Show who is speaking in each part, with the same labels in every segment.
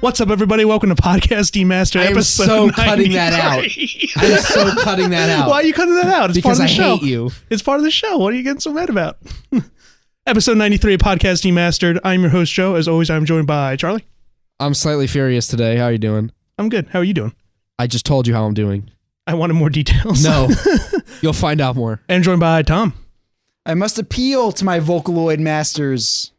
Speaker 1: What's up, everybody? Welcome to Podcast Demastered, episode 93.
Speaker 2: Cutting that out. I'm so cutting that out.
Speaker 1: Why are you cutting that out? It's
Speaker 2: because
Speaker 1: part of the show.
Speaker 2: I hate you.
Speaker 1: It's part of the show. What are you getting so mad about? Episode 93 of Podcast Demastered. I'm your host, Joe. As always, I'm joined by Charlie.
Speaker 2: I'm slightly furious today. How are you doing?
Speaker 1: I'm good. How are you doing?
Speaker 2: I just told you how I'm doing.
Speaker 1: I wanted more details.
Speaker 2: No. You'll find out more.
Speaker 1: And joined by Tom.
Speaker 3: I must appeal to my Vocaloid masters.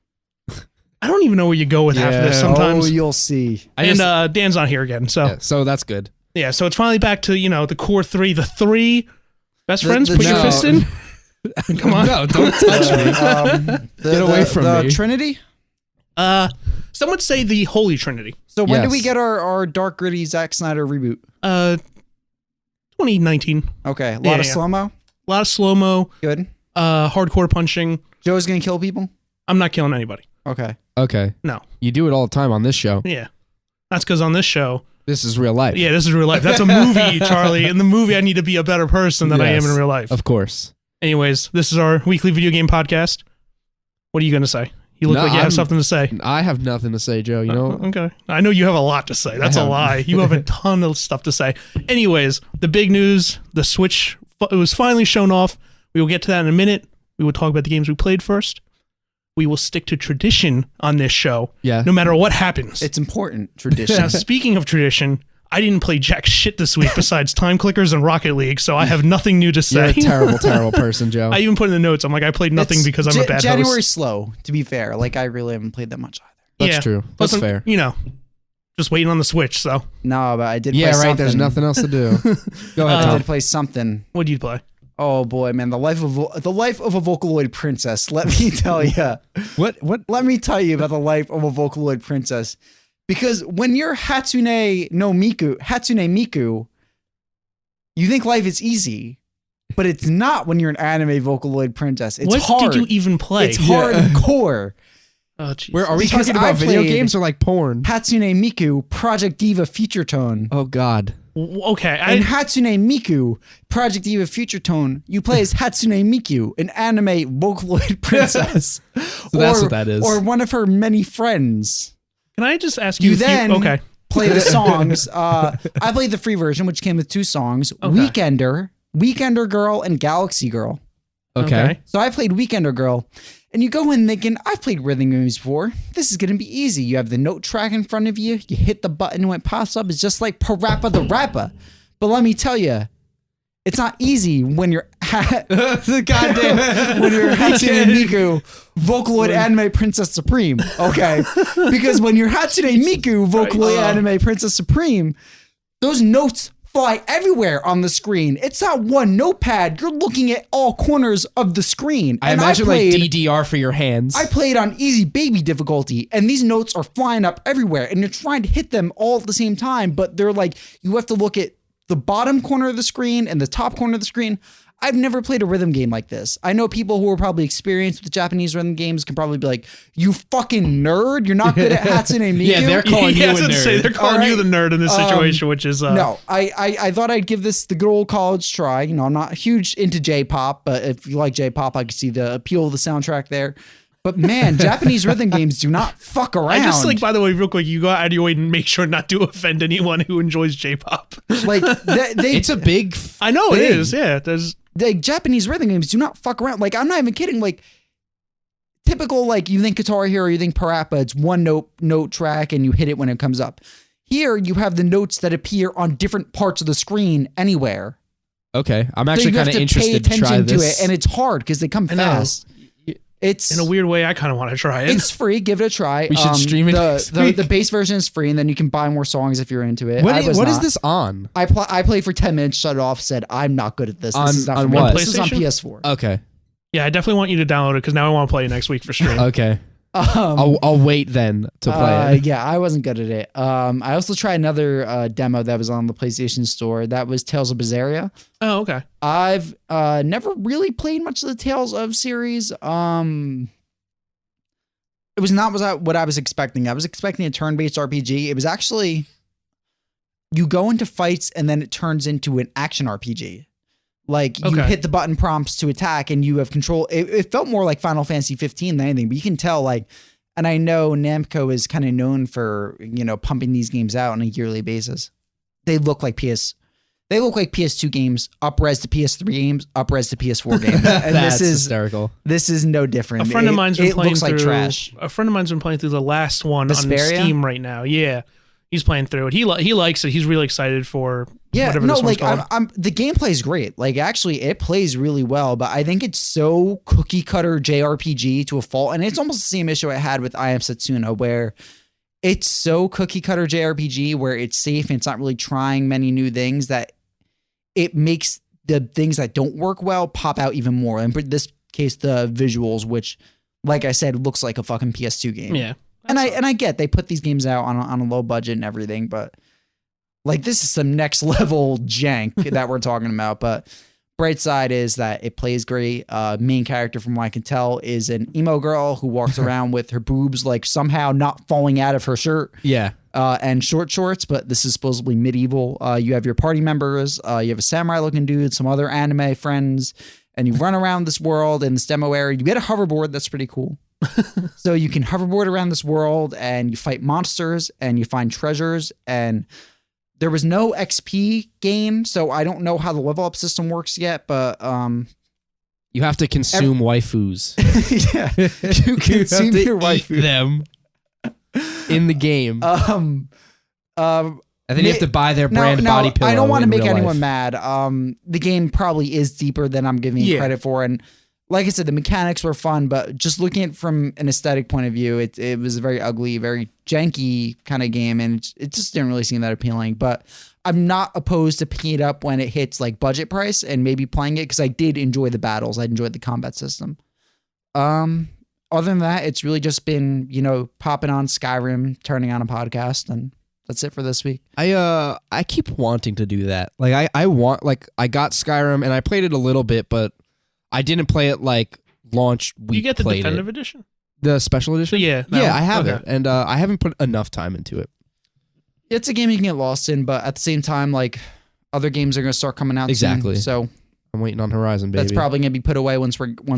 Speaker 1: I don't even know where you go with half of this sometimes.
Speaker 3: Oh, you'll see.
Speaker 1: And Dan's not here again, so.
Speaker 2: Yeah, so that's good.
Speaker 1: Yeah, so it's finally back to, the core three. The three best friends. Put your fist in. Come on.
Speaker 2: No, don't touch me. Get away from me.
Speaker 3: The Trinity?
Speaker 1: Some would say the Holy Trinity.
Speaker 3: So when do we get our dark, gritty Zack Snyder reboot?
Speaker 1: 2019.
Speaker 3: Okay, a lot of slow-mo?
Speaker 1: A lot of slow-mo.
Speaker 3: Good.
Speaker 1: Hardcore punching.
Speaker 3: Joe's gonna kill people?
Speaker 1: I'm not killing anybody.
Speaker 3: Okay.
Speaker 1: No.
Speaker 2: You do it all the time on this show.
Speaker 1: Yeah. That's because on this show...
Speaker 2: This is real life.
Speaker 1: Yeah, this is real life. That's a movie, Charlie. In the movie, I need to be a better person than I am in real life.
Speaker 2: Of course.
Speaker 1: Anyways, this is our weekly video game podcast. What are you going to say? You look like you have something to say.
Speaker 2: I have nothing to say, Joe. You know?
Speaker 1: Okay. I know you have a lot to say. That's a lie. You have a ton of stuff to say. Anyways, the big news, the Switch, it was finally shown off. We will get to that in a minute. We will talk about the games we played first. We will stick to tradition on this show. Yeah. No matter what happens.
Speaker 3: It's important. Tradition.
Speaker 1: Now, speaking of tradition, I didn't play jack shit this week besides Time Clickers and Rocket League, so I have nothing new to say.
Speaker 2: You're a terrible, terrible person, Joe.
Speaker 1: I even put in the notes, I'm like, I played nothing because I'm a bad host.
Speaker 3: January's slow, to be fair. Like, I really haven't played that much either.
Speaker 2: That's true. That's fair.
Speaker 1: Just waiting on the Switch, so.
Speaker 3: No, but I did play something.
Speaker 2: Yeah, right. There's nothing else to do. Go ahead, Tom.
Speaker 3: I did play something.
Speaker 1: What did you play?
Speaker 3: Oh boy, man, the life of a Vocaloid princess. Let me tell you.
Speaker 2: What?
Speaker 3: Let me tell you about the life of a Vocaloid princess. Because when you're Hatsune Miku, you think life is easy, but it's not when you're an anime Vocaloid princess. It's hard.
Speaker 1: What did you even play?
Speaker 3: It's hardcore.
Speaker 1: Oh, geez.
Speaker 2: Are we talking about video games or like porn?
Speaker 3: Hatsune Miku, Project Diva Future Tone.
Speaker 2: Oh God.
Speaker 1: Okay.
Speaker 3: And Hatsune Miku, Project Diva Future Tone, you play as Hatsune Miku, an anime Vocaloid princess.
Speaker 2: So that's what that is.
Speaker 3: Or one of her many friends.
Speaker 1: Can I just ask you?
Speaker 3: You then play the songs. I played the free version, which came with 2 songs: Weekender, Weekender Girl, and Galaxy Girl.
Speaker 2: Okay.
Speaker 3: So I played Weekender Girl. And you go in thinking, I've played rhythm games before. This is going to be easy. You have the note track in front of you. You hit the button when it pops up. It's just like Parappa the Rapper. But let me tell you, it's not easy when you're when you're Hatsune Miku, Vocaloid Anime Princess Supreme. Okay? Because when you're Hatsune Miku, Vocaloid Anime Princess Supreme, those notes fly everywhere on the screen. It's not one notepad. You're looking at all corners of the screen.
Speaker 2: I imagine like DDR for your hands.
Speaker 3: I played on easy baby difficulty, and these notes are flying up everywhere, and you're trying to hit them all at the same time, but they're like, you have to look at the bottom corner of the screen and the top corner of the screen. I've never played a rhythm game like this. I know people who are probably experienced with Japanese rhythm games can probably be like, you fucking nerd. You're not good at Hatsune Miku.
Speaker 2: Yeah, they're calling you a nerd.
Speaker 1: They're calling you the nerd in this situation, which is...
Speaker 3: No, I thought I'd give this the good old college try. I'm not huge into J-pop, but if you like J-pop, I can see the appeal of the soundtrack there. But man, Japanese rhythm games do not fuck around.
Speaker 1: I just by the way, real quick, you go out of your way and make sure not to offend anyone who enjoys J-pop.
Speaker 3: Like,
Speaker 2: it's a big
Speaker 1: I know
Speaker 3: thing.
Speaker 1: It is, yeah.
Speaker 3: Like, Japanese rhythm games do not fuck around. Like, I'm not even kidding. Like, typical, like, you think Guitar Hero, you think Parappa, it's one note track and you hit it when it comes up. Here, you have the notes that appear on different parts of the screen anywhere.
Speaker 2: Okay, I'm actually kind of interested to try this.
Speaker 3: And it's hard because they come fast. It's
Speaker 1: in a weird way. I kind of want to try it.
Speaker 3: It's free. Give it a try.
Speaker 2: We should stream it.
Speaker 3: The base version is free, and then you can buy more songs if you're into it.
Speaker 2: What is this on?
Speaker 3: I played for 10 minutes, shut it off, said I'm not good at this. This is not
Speaker 2: on
Speaker 3: for me.
Speaker 2: what?
Speaker 3: This is on PS4.
Speaker 2: Okay.
Speaker 1: Yeah, I definitely want you to download it because now I want to play it next week for stream.
Speaker 2: Okay. I'll wait then to play it.
Speaker 3: Yeah, I wasn't good at it. I also tried another demo that was on the PlayStation Store. That was Tales of Berseria.
Speaker 1: Oh, okay.
Speaker 3: I've never really played much of the Tales of series. It was not what I was expecting. I was expecting a turn-based RPG. It was actually, you go into fights and then it turns into an action RPG. Like, you hit the button prompts to attack and you have control. It felt more like Final Fantasy 15 than anything, but you can tell, like, And I know Namco is kind of known for, pumping these games out on a yearly basis. They look like PS2 games, up-res to PS3 games, up-res to PS4 games. And
Speaker 2: That's hysterical.
Speaker 3: This is no different.
Speaker 1: A friend of mine's been playing
Speaker 3: looks
Speaker 1: through.
Speaker 3: like trash.
Speaker 1: A friend of mine's been playing through the last one
Speaker 3: Vesperia?
Speaker 1: on Steam right now. Yeah, he's playing through it. He likes it. He's really excited for whatever this one's called.
Speaker 3: The gameplay is great. Like, actually, it plays really well. But I think it's so cookie cutter JRPG to a fault, and it's almost the same issue I had with I Am Setsuna, where it's so cookie cutter JRPG where it's safe and it's not really trying many new things that it makes the things that don't work well pop out even more. And in this case, the visuals, which, like I said, looks like a fucking PS2 game.
Speaker 1: Yeah.
Speaker 3: And I get they put these games out on a low budget and everything, but like this is some next level jank that we're talking about. But bright side is that it plays great. Main character, from what I can tell, is an emo girl who walks around with her boobs like somehow not falling out of her shirt.
Speaker 2: Yeah.
Speaker 3: And short shorts, but this is supposedly medieval. You have your party members, you have a samurai looking dude, some other anime friends, and you run around this world in this demo area. You get a hoverboard. That's pretty cool. So you can hoverboard around this world and you fight monsters and you find treasures. And there was no XP gain, so I don't know how the level up system works yet, but
Speaker 2: you have to consume waifus.
Speaker 3: Yeah, you consume your waifu.
Speaker 2: Them in the game. And then you have to buy their brand body pillow.
Speaker 3: I don't want to make
Speaker 2: anyone
Speaker 3: anyone mad. The game probably is deeper than I'm giving it credit for, and like I said, the mechanics were fun, but just looking at it from an aesthetic point of view, it was a very ugly, very janky kind of game, and it just didn't really seem that appealing. But I'm not opposed to picking it up when it hits like budget price and maybe playing it, because I did enjoy the battles. I enjoyed the combat system. Other than that, it's really just been, popping on Skyrim, turning on a podcast, and that's it for this week.
Speaker 2: I keep wanting to do that. Like I got Skyrim and I played it a little bit, but I didn't play it like launch week.
Speaker 1: You get the definitive edition?
Speaker 2: The special edition?
Speaker 1: So yeah,
Speaker 2: I have it, and I haven't put enough time into it.
Speaker 3: It's a game you can get lost in, but at the same time, like, other games are going to start coming out
Speaker 2: exactly.
Speaker 3: soon. So
Speaker 2: I'm waiting on Horizon, baby.
Speaker 3: That's probably going to be put away once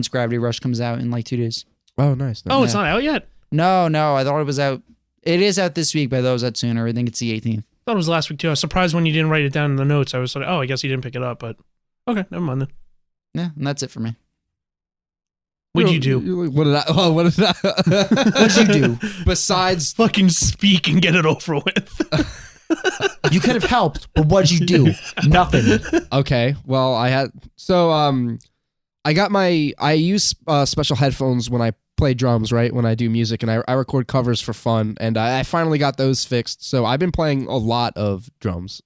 Speaker 3: Gravity Rush comes out in like 2 days.
Speaker 2: Oh, nice.
Speaker 1: Oh, it's not out yet?
Speaker 3: No, I thought it was out. It is out this week, but I thought it was out sooner. I think it's the 18th.
Speaker 1: I thought it was last week too. I was surprised when you didn't write it down in the notes. I was like, oh, I guess you didn't pick it up, but okay, never mind then.
Speaker 3: Yeah, and that's it for me.
Speaker 1: What'd you do?
Speaker 2: What did I?
Speaker 3: What'd you do?
Speaker 2: Besides
Speaker 1: fucking speak and get it over with.
Speaker 3: You could have helped, but what'd you do? Nothing.
Speaker 2: Okay, well, I use special headphones when I play drums, right? When I do music, and I record covers for fun, and I finally got those fixed. So I've been playing a lot of drums,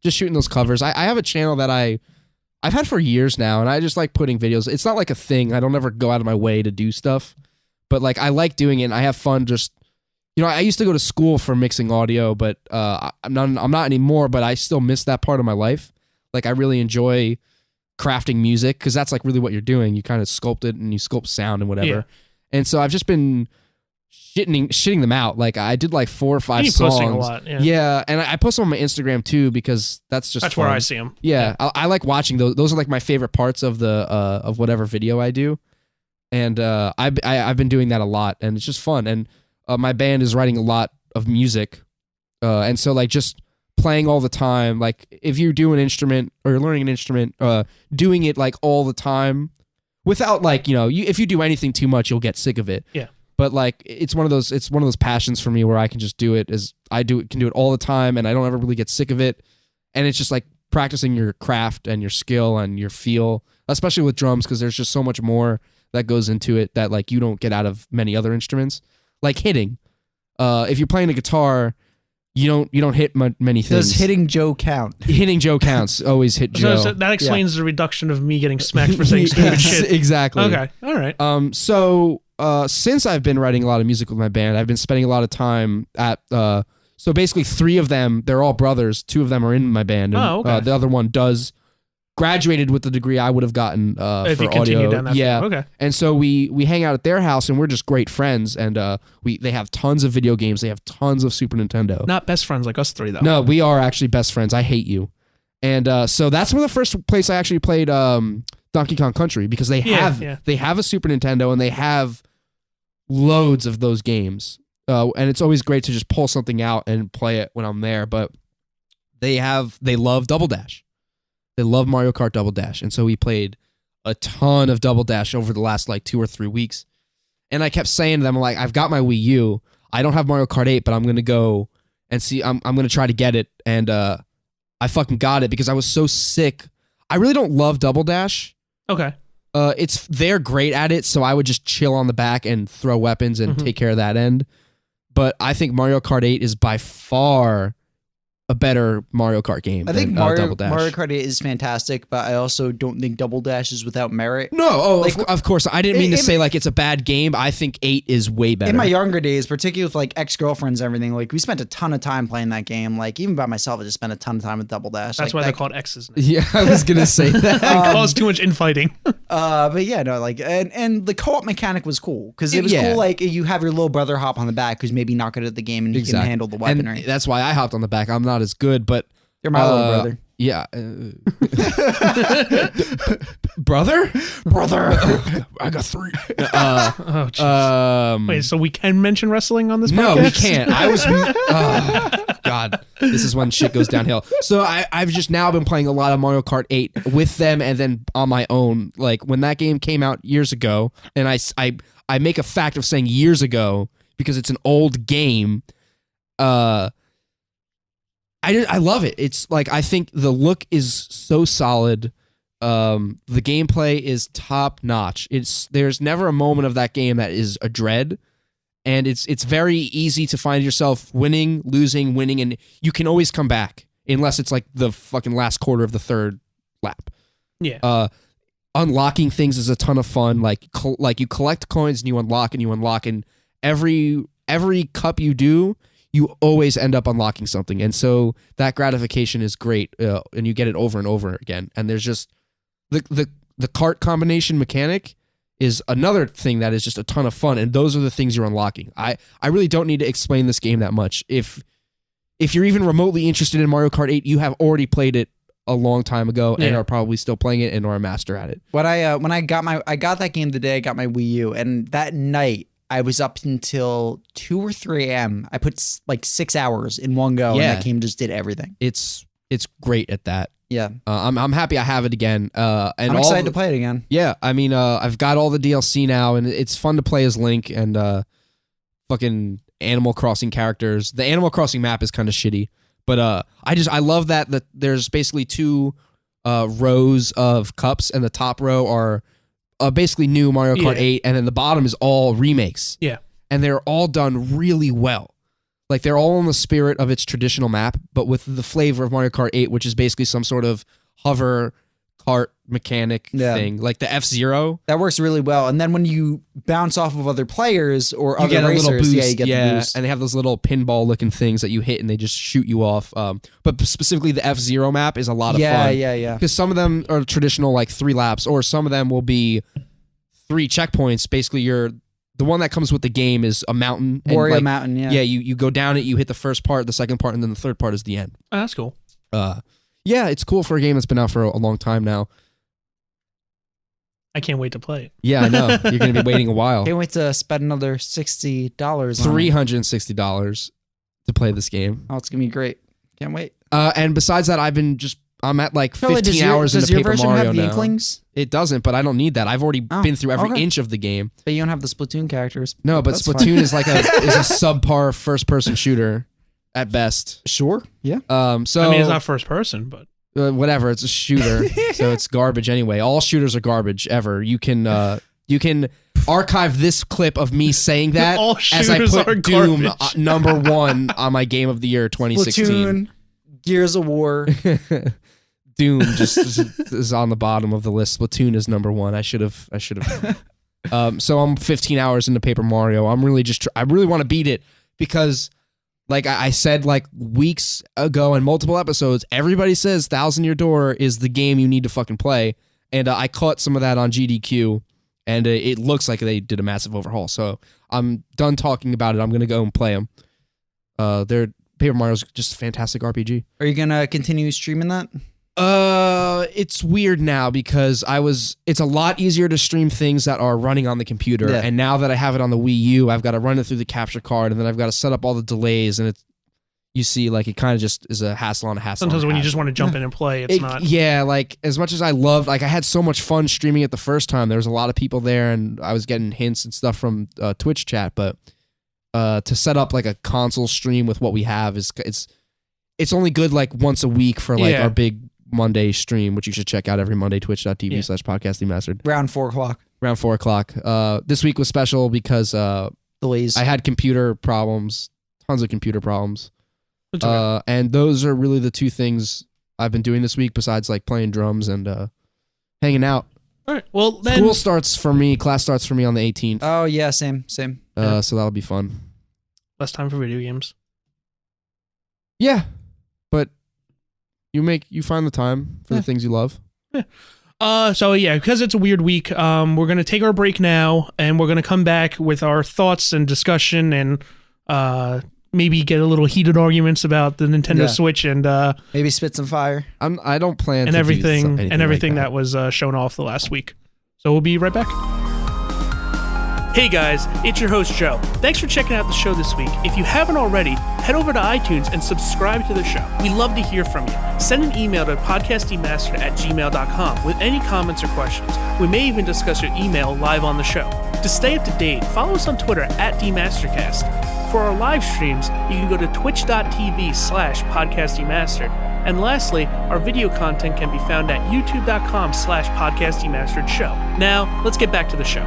Speaker 2: just shooting those covers. I have a channel that I've had for years now, and I just like putting videos. It's not like a thing. I don't ever go out of my way to do stuff, but like I like doing it, and I have fun just, I used to go to school for mixing audio, but I'm not anymore, but I still miss that part of my life. Like I really enjoy crafting music, because that's like really what you're doing. You kind of sculpt it and you sculpt sound and whatever. Yeah. And so I've just been shitting them out. Like I did like 4 or 5 songs.
Speaker 1: Posting a lot,
Speaker 2: yeah, and I post them on my Instagram too, because that's fun.
Speaker 1: Where I see them.
Speaker 2: Yeah, I like watching those. Those are like my favorite parts of the of whatever video I do, and I've been doing that a lot, and it's just fun. And my band is writing a lot of music, and so like just playing all the time. Like if you do an instrument or you're learning an instrument, doing it like all the time, without like if you do anything too much, you'll get sick of it.
Speaker 1: Yeah.
Speaker 2: But like it's one of those passions for me where I can just do it can do it all the time, and I don't ever really get sick of it. And it's just like practicing your craft and your skill and your feel, especially with drums, because there's just so much more that goes into it that like you don't get out of many other instruments. Like hitting, if you're playing a guitar, you don't hit many things.
Speaker 3: Does hitting Joe count?
Speaker 2: Hitting Joe counts. Always hit Joe.
Speaker 1: So that explains the reduction of me getting smacked for saying stupid shit.
Speaker 2: Exactly.
Speaker 1: Okay. All right.
Speaker 2: So since I've been writing a lot of music with my band, I've been spending a lot of time at so basically 3 of them, they're all brothers. 2 of them are in my band, and the other one graduated with the degree I would have gotten
Speaker 1: if
Speaker 2: for
Speaker 1: you
Speaker 2: audio.
Speaker 1: continue down that
Speaker 2: yeah.
Speaker 1: Okay.
Speaker 2: And so we hang out at their house, and we're just great friends, and they have tons of video games. They have tons of Super Nintendo.
Speaker 1: Not best friends like us 3 though.
Speaker 2: No, we are actually best friends. I hate you. And so that's one of the first place I actually played Donkey Kong Country, because they have a Super Nintendo, and they have loads of those games. And it's always great to just pull something out and play it when I'm there. But they love Double Dash. They love Mario Kart Double Dash. And so we played a ton of Double Dash over the last like 2 or 3 weeks. And I kept saying to them, like, I've got my Wii U. I don't have Mario Kart 8, but I'm going to go and see. I'm going to try to get it. And I fucking got it because I was so sick. I really don't love Double Dash.
Speaker 1: Okay.
Speaker 2: They're great at it, so I would just chill on the back and throw weapons and take care of that end. But I think Mario Kart 8 is by far a better Mario Kart game.
Speaker 3: I think
Speaker 2: than,
Speaker 3: Mario
Speaker 2: Double Dash.
Speaker 3: Kart 8 is fantastic, but I also don't think Double Dash is without merit.
Speaker 2: No, of course. I didn't mean to say like it's a bad game. I think 8 is way better.
Speaker 3: In my younger days, particularly with like ex-girlfriends and everything, like we spent a ton of time playing that game. Like even by myself, I just spent a ton of time with Double Dash.
Speaker 1: That's
Speaker 3: like,
Speaker 1: why they're called X's now.
Speaker 2: Yeah, I was gonna say that.
Speaker 1: It caused too much infighting.
Speaker 3: But yeah, no, like and the co-op mechanic was cool because it was cool. Like you have your little brother hop on the back who's maybe not good at the game and you can handle the weaponry.
Speaker 2: And that's why I hopped on the back. I'm not as good, but
Speaker 3: you're my little brother.
Speaker 2: Yeah. Brother? I got 3.
Speaker 1: Wait, so we can mention wrestling on this podcast?
Speaker 2: No, we can't. I was... God, this is when shit goes downhill. So I've just now been playing a lot of Mario Kart 8 with them and then on my own. Like, when that game came out years ago, and I make a fact of saying years ago because it's an old game, I love it. It's like, I think the look is so solid. The gameplay is top notch. There's never a moment of that game that is a dread, and it's very easy to find yourself winning, losing, winning, and you can always come back unless it's like the fucking last quarter of the third lap.
Speaker 1: Yeah.
Speaker 2: Unlocking things is a ton of fun. Like you collect coins and you unlock, and every cup you do, you always end up unlocking something. And so that gratification is great, and you get it over and over again. And there's just the cart combination mechanic is another thing that is just a ton of fun, and those are the things you're unlocking. I really don't need to explain this game that much. If you're even remotely interested in Mario Kart 8, you have already played it a long time ago and are probably still playing it and are a master at it.
Speaker 3: When I got that game the day I got my Wii U, and that night I was up until 2 or 3 a.m. I put like 6 hours in one go, and that game just did everything.
Speaker 2: It's great at that.
Speaker 3: Yeah,
Speaker 2: I'm happy I have it again. And
Speaker 3: I'm excited to play it again.
Speaker 2: Yeah, I mean, I've got all the DLC now, and it's fun to play as Link and fucking Animal Crossing characters. The Animal Crossing map is kind of shitty, but I love that there's basically 2 rows of cups, and the top row are basically new Mario Kart 8, and then the bottom is all remakes.
Speaker 1: Yeah.
Speaker 2: And they're all done really well. Like, they're all in the spirit of its traditional map, but with the flavor of Mario Kart 8, which is basically some sort of hover kart mechanic thing, like the F-Zero.
Speaker 3: That works really well. And then when you bounce off of other players or
Speaker 2: you
Speaker 3: other
Speaker 2: get
Speaker 3: racers,
Speaker 2: a little boost.
Speaker 3: you get the boost.
Speaker 2: And they have those little pinball-looking things that you hit, and they just shoot you off. But specifically, the F-Zero map is a lot of fun.
Speaker 3: Yeah.
Speaker 2: Because some of them are traditional, like 3 laps, or some of them will be 3 checkpoints. Basically, the one that comes with the game is a mountain.
Speaker 3: Warrior Mountain, yeah.
Speaker 2: Yeah, you go down it, you hit the first part, the second part, and then the third part is the end.
Speaker 1: Oh, that's cool.
Speaker 2: Yeah, it's cool for a game that's been out for a long time now.
Speaker 1: I can't wait to play it.
Speaker 2: Yeah, I know. You're going to be waiting a while.
Speaker 3: Can't wait to spend another $60
Speaker 2: $360 to play this game.
Speaker 3: Oh, it's going to be great. Can't wait.
Speaker 2: And besides that, I'm at like 15 hours into Paper Mario now. Does your version have the
Speaker 3: Inklings?
Speaker 2: It doesn't, but I don't need that. I've already been through every inch of the game.
Speaker 3: But you don't have the Splatoon characters.
Speaker 2: No, but Splatoon is like is a subpar first-person shooter at best.
Speaker 3: Sure. Yeah.
Speaker 2: So
Speaker 1: I mean, it's not first person, but
Speaker 2: whatever. It's a shooter, so it's garbage anyway. All shooters are garbage ever. You can archive this clip of me saying that
Speaker 1: all
Speaker 2: as I
Speaker 1: shooters are
Speaker 2: put Doom
Speaker 1: garbage.
Speaker 2: number 1 on my Game of the Year 2016.
Speaker 3: Splatoon, Gears of War.
Speaker 2: Doom just is on the bottom of the list. Splatoon is number 1. I should have known. So I'm 15 hours into Paper Mario. I'm really I really want to beat it because, like I said, like weeks ago in multiple episodes, everybody says Thousand Year Door is the game you need to fucking play, and I caught some of that on GDQ, and it looks like they did a massive overhaul. So I'm done talking about it. I'm gonna go and play them. Paper Mario's just a fantastic RPG.
Speaker 3: Are you gonna continue streaming that?
Speaker 2: It's weird now because it's a lot easier to stream things that are running on the computer.
Speaker 3: Yeah.
Speaker 2: And now that I have it on the Wii U, I've got to run it through the capture card, and then I've got to set up all the delays, and you see, like, it kind of just is a hassle on a hassle.
Speaker 1: Sometimes
Speaker 2: on a
Speaker 1: when you
Speaker 2: hassle.
Speaker 1: just want to jump in and play, it's not.
Speaker 2: Yeah, like, as much as I loved, like, I had so much fun streaming it the first time. There was a lot of people there, and I was getting hints and stuff from Twitch chat, but to set up, like, a console stream with what we have it's only good, like, once a week for, like,
Speaker 1: Yeah.
Speaker 2: our big Monday stream, which you should check out every Monday, twitch.tv/podcastingmastered.
Speaker 3: Around 4 o'clock.
Speaker 2: Around 4 o'clock. This week was special because
Speaker 3: Delays.
Speaker 2: I had computer problems, tons of computer problems.
Speaker 1: It's okay.
Speaker 2: And those are really the two things I've been doing this week besides like playing drums and hanging out.
Speaker 1: All right. Well, then.
Speaker 2: Class starts for me on the 18th.
Speaker 3: Oh, yeah, same.
Speaker 2: So that'll be fun.
Speaker 1: Less time for video games.
Speaker 2: Yeah. But you find the time for the things you love.
Speaker 1: Yeah. So yeah, because it's a weird week, we're gonna take our break now, and we're gonna come back with our thoughts and discussion, and maybe get a little heated arguments about the Nintendo
Speaker 3: Yeah.
Speaker 1: Switch and
Speaker 3: Maybe spit some fire.
Speaker 2: I don't plan
Speaker 1: and
Speaker 2: to
Speaker 1: everything
Speaker 2: do
Speaker 1: and everything
Speaker 2: like
Speaker 1: that was shown off the last week. So we'll be right back. Hey guys, it's your host Joe. Thanks for checking out the show this week. If you haven't already, head over to iTunes and subscribe to the show. We love to hear from you. Send an email to podcastingmastered@gmail.com with any comments or questions. We may even discuss your email live on the show. To stay up to date, follow us on Twitter @DMastercast. For our live streams, you can go to twitch.tv/podcastingmastered. And lastly, our video content can be found at youtube.com/podcastingmasteredshow. Now, let's get back to the show.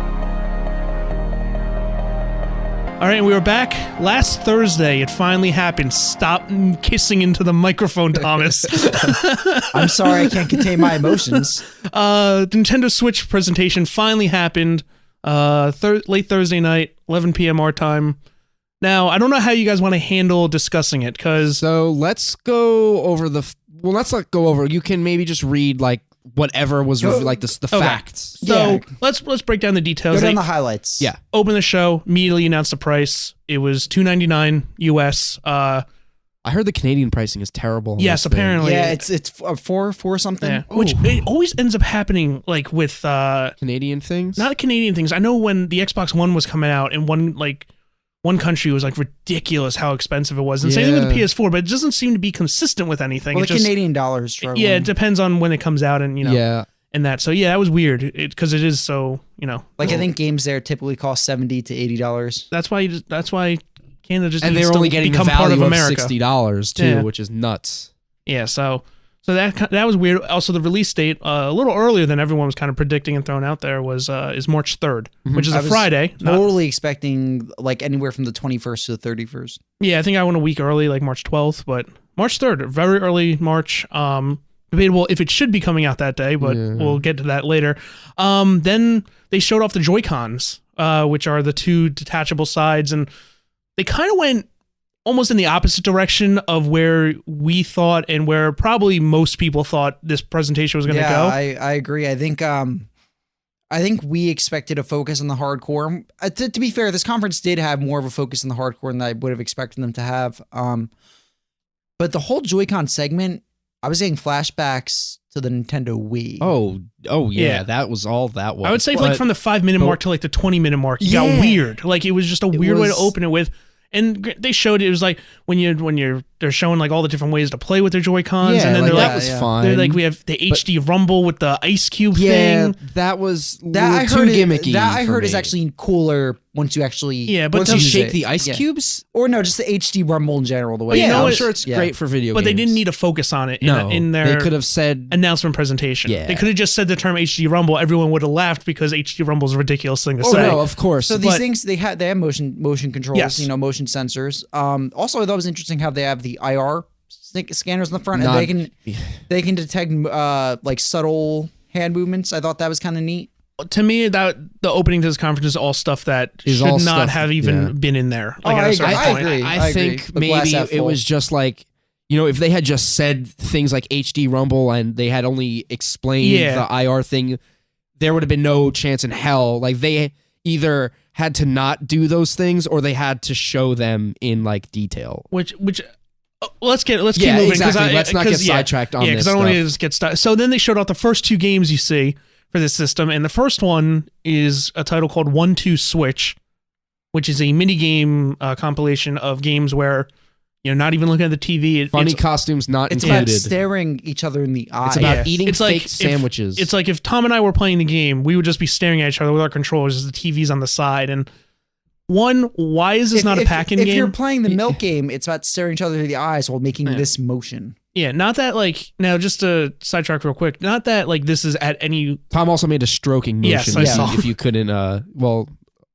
Speaker 1: All right, we were back last Thursday. It finally happened. Stop kissing into the microphone, Thomas.
Speaker 3: I'm sorry, I can't contain my emotions.
Speaker 1: Nintendo Switch presentation finally happened. Late Thursday night, 11 p.m. our time. Now, I don't know how you guys want to handle discussing it, because
Speaker 2: So let's go over let's not go over. You can maybe just read like whatever was like the facts.
Speaker 1: so
Speaker 3: Yeah.
Speaker 1: let's break down the details.
Speaker 3: Go down
Speaker 1: They
Speaker 3: the highlights.
Speaker 2: Yeah.
Speaker 1: open the show, immediately announced the price. It was $299 US.
Speaker 2: I heard the Canadian pricing is terrible. on
Speaker 1: Yes,
Speaker 2: this thing.
Speaker 1: apparently.
Speaker 3: Yeah, it's four something.
Speaker 1: Yeah. Which it always ends up happening like with
Speaker 2: Canadian things.
Speaker 1: not Canadian things. I know when the Xbox One was coming out and one country was like ridiculous how expensive it was. And same thing with the
Speaker 2: Yeah.
Speaker 1: PS4, but it doesn't seem to be consistent with anything.
Speaker 3: Well,
Speaker 1: It
Speaker 3: the
Speaker 1: just,
Speaker 3: Canadian dollar is struggling.
Speaker 1: yeah, it depends on when it comes out and,
Speaker 2: Yeah.
Speaker 1: and that. So yeah, that was weird because it is so,
Speaker 3: Like I think games there typically cost $70 to $80.
Speaker 1: that's why Canada just
Speaker 2: And
Speaker 1: needs
Speaker 2: they're
Speaker 1: to
Speaker 2: only getting the
Speaker 1: become part
Speaker 2: value
Speaker 1: of
Speaker 2: of
Speaker 1: America.
Speaker 2: $60 too,
Speaker 1: Yeah.
Speaker 2: which is nuts.
Speaker 1: Yeah, so that was weird. Also, the release date a little earlier than everyone was kind of predicting and throwing out there is March 3rd, which is
Speaker 3: I
Speaker 1: a
Speaker 3: was
Speaker 1: Friday.
Speaker 3: Totally expecting like anywhere from the 21st to the 31st.
Speaker 1: Yeah, I think I went a week early, like March 12th, but March 3rd, very early March. Debatable if it should be coming out that day, but we'll get to that later. Then they showed off the Joy-Cons, which are the two detachable sides, and they kind of went almost in the opposite direction of where we thought and where probably most people thought this presentation was going to go.
Speaker 3: I agree. I think we expected a focus on the hardcore. To be fair, this conference did have more of a focus on the hardcore than I would have expected them to have. But the whole Joy-Con segment, I was getting flashbacks to the Nintendo Wii.
Speaker 2: Oh yeah,
Speaker 1: Yeah.
Speaker 2: that was all that was.
Speaker 1: I would say
Speaker 2: But-
Speaker 1: like from the 5-minute mark to like the 20-minute mark, it got
Speaker 3: Yeah.
Speaker 1: weird. Like it was just a weird way to
Speaker 3: was-
Speaker 1: open it with. And they showed it was like when they're showing like all the different ways to play with their Joy-Cons,
Speaker 2: yeah,
Speaker 1: and then
Speaker 2: like,
Speaker 1: they're
Speaker 2: that
Speaker 1: like
Speaker 2: was
Speaker 3: yeah.
Speaker 2: fine.
Speaker 1: they're like we have the HD Rumble with the ice cube
Speaker 2: yeah,
Speaker 1: thing.
Speaker 2: that was
Speaker 3: that I
Speaker 2: too
Speaker 3: heard
Speaker 2: gimmicky.
Speaker 3: that I
Speaker 2: for
Speaker 3: heard is
Speaker 2: me.
Speaker 3: actually cooler once you actually
Speaker 1: Yeah, but
Speaker 2: once
Speaker 1: to-
Speaker 2: you
Speaker 3: use
Speaker 2: shake
Speaker 3: it.
Speaker 2: the ice
Speaker 3: Yeah.
Speaker 2: cubes.
Speaker 3: or no, just the HD Rumble in general. The way
Speaker 1: you
Speaker 2: Yeah,
Speaker 1: know
Speaker 2: I'm
Speaker 1: what?
Speaker 2: sure it's
Speaker 3: Yeah.
Speaker 2: great for video
Speaker 1: But
Speaker 2: games.
Speaker 1: they didn't need to focus on it in their
Speaker 2: They could have said
Speaker 1: announcement presentation.
Speaker 2: Yeah.
Speaker 1: They could have just said the term HD Rumble. Everyone would have laughed because HD Rumble is a ridiculous thing to
Speaker 2: Oh
Speaker 1: say.
Speaker 2: no, of course.
Speaker 3: So these
Speaker 1: But-
Speaker 3: things they have motion controls,
Speaker 1: Yes.
Speaker 3: motion sensors. Also, I thought it was interesting how they have the IR scanners on the front,
Speaker 2: Not-
Speaker 3: and they can detect like subtle hand movements. I thought that was kind of neat.
Speaker 1: To me, that the opening to this conference is all stuff that
Speaker 2: Is
Speaker 1: should
Speaker 2: all
Speaker 1: not
Speaker 2: stuff-
Speaker 1: have even
Speaker 2: yeah.
Speaker 1: been in there.
Speaker 3: Oh,
Speaker 1: Like at
Speaker 3: I
Speaker 1: a certain
Speaker 3: agree.
Speaker 1: point.
Speaker 2: I
Speaker 3: I agree.
Speaker 2: think
Speaker 3: The glass
Speaker 2: maybe
Speaker 3: half
Speaker 2: it
Speaker 3: full.
Speaker 2: was just like, if they had just said things like HD Rumble and they had only explained
Speaker 1: Yeah.
Speaker 2: the IR thing, there would have been no chance in hell. Like they either had to not do those things or they had to show them in like detail.
Speaker 1: Which let's keep
Speaker 2: Yeah,
Speaker 1: moving.
Speaker 2: exactly. Let's not get sidetracked on
Speaker 1: this. Yeah, because I don't want to just get stuck. So then they showed off the first 2 games you see for this system, and the first one is a title called 1-2 Switch, which is a mini game compilation of games where you're not even looking at the TV.
Speaker 2: Funny costumes not
Speaker 3: It's
Speaker 2: included.
Speaker 3: about staring each other in the eye.
Speaker 2: It's about eating fake sandwiches.
Speaker 1: It's like if Tom and I were playing the game, we would just be staring at each other with our controllers as the TV's on the side. And why is this not a pack-in game?
Speaker 3: If you're playing the milk game, it's about staring each other in the eyes while making this motion.
Speaker 1: Yeah, not that now just to sidetrack real quick, not that this is at any...
Speaker 2: Tom also made a stroking motion.
Speaker 1: Yes, I saw.
Speaker 2: If you couldn't,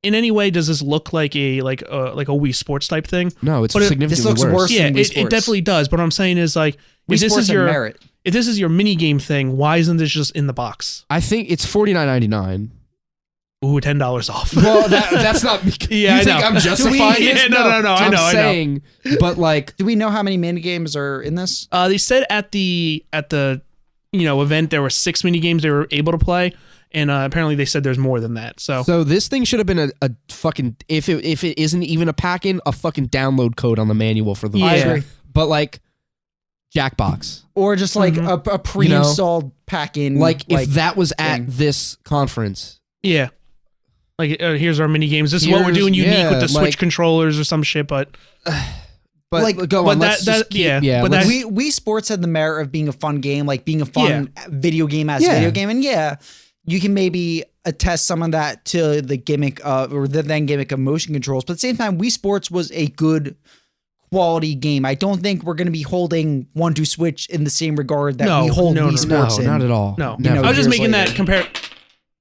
Speaker 1: in any way, does this look like a Wii Sports type thing?
Speaker 2: No, it's
Speaker 1: but
Speaker 2: significantly
Speaker 3: this looks worse
Speaker 1: Yeah,
Speaker 3: than Wii
Speaker 1: it
Speaker 3: Sports.
Speaker 1: definitely does. But what I'm saying is if this is your
Speaker 3: merit.
Speaker 1: If this is your mini game thing, why isn't this just in the box?
Speaker 2: I think it's $49.99.
Speaker 1: Ooh, $10 off.
Speaker 2: Well, that's not.
Speaker 1: Yeah,
Speaker 2: you think I'm justifying
Speaker 1: Yeah,
Speaker 2: this?
Speaker 1: no, I know.
Speaker 2: I'm saying, but
Speaker 3: do we know how many mini games are in this?
Speaker 1: They said at the event there were 6 mini games they were able to play, and apparently they said there's more than that. So
Speaker 2: this thing should have been a fucking if it isn't even a pack-in, a fucking download code on the manual for the.
Speaker 1: Yeah.
Speaker 3: I agree.
Speaker 2: But Jackbox,
Speaker 3: or just a pre-installed pack-in.
Speaker 2: If that was at
Speaker 3: thing.
Speaker 2: this conference.
Speaker 1: Yeah. Here's our mini games. This is what we're doing unique with the Switch controllers or some shit, but
Speaker 2: go on.
Speaker 1: But
Speaker 3: Wii Sports had the merit of being a fun game, being a fun video game as a video game, and you can maybe attest some of that to the gimmick or the then gimmick of motion controls. But at the same time, Wii Sports was a good quality game. I don't think we're going to be holding 1-2 Switch in the same regard that we hold Wii Sports in.
Speaker 2: Not at all.
Speaker 1: No,
Speaker 2: Never.
Speaker 1: I was just making that compare.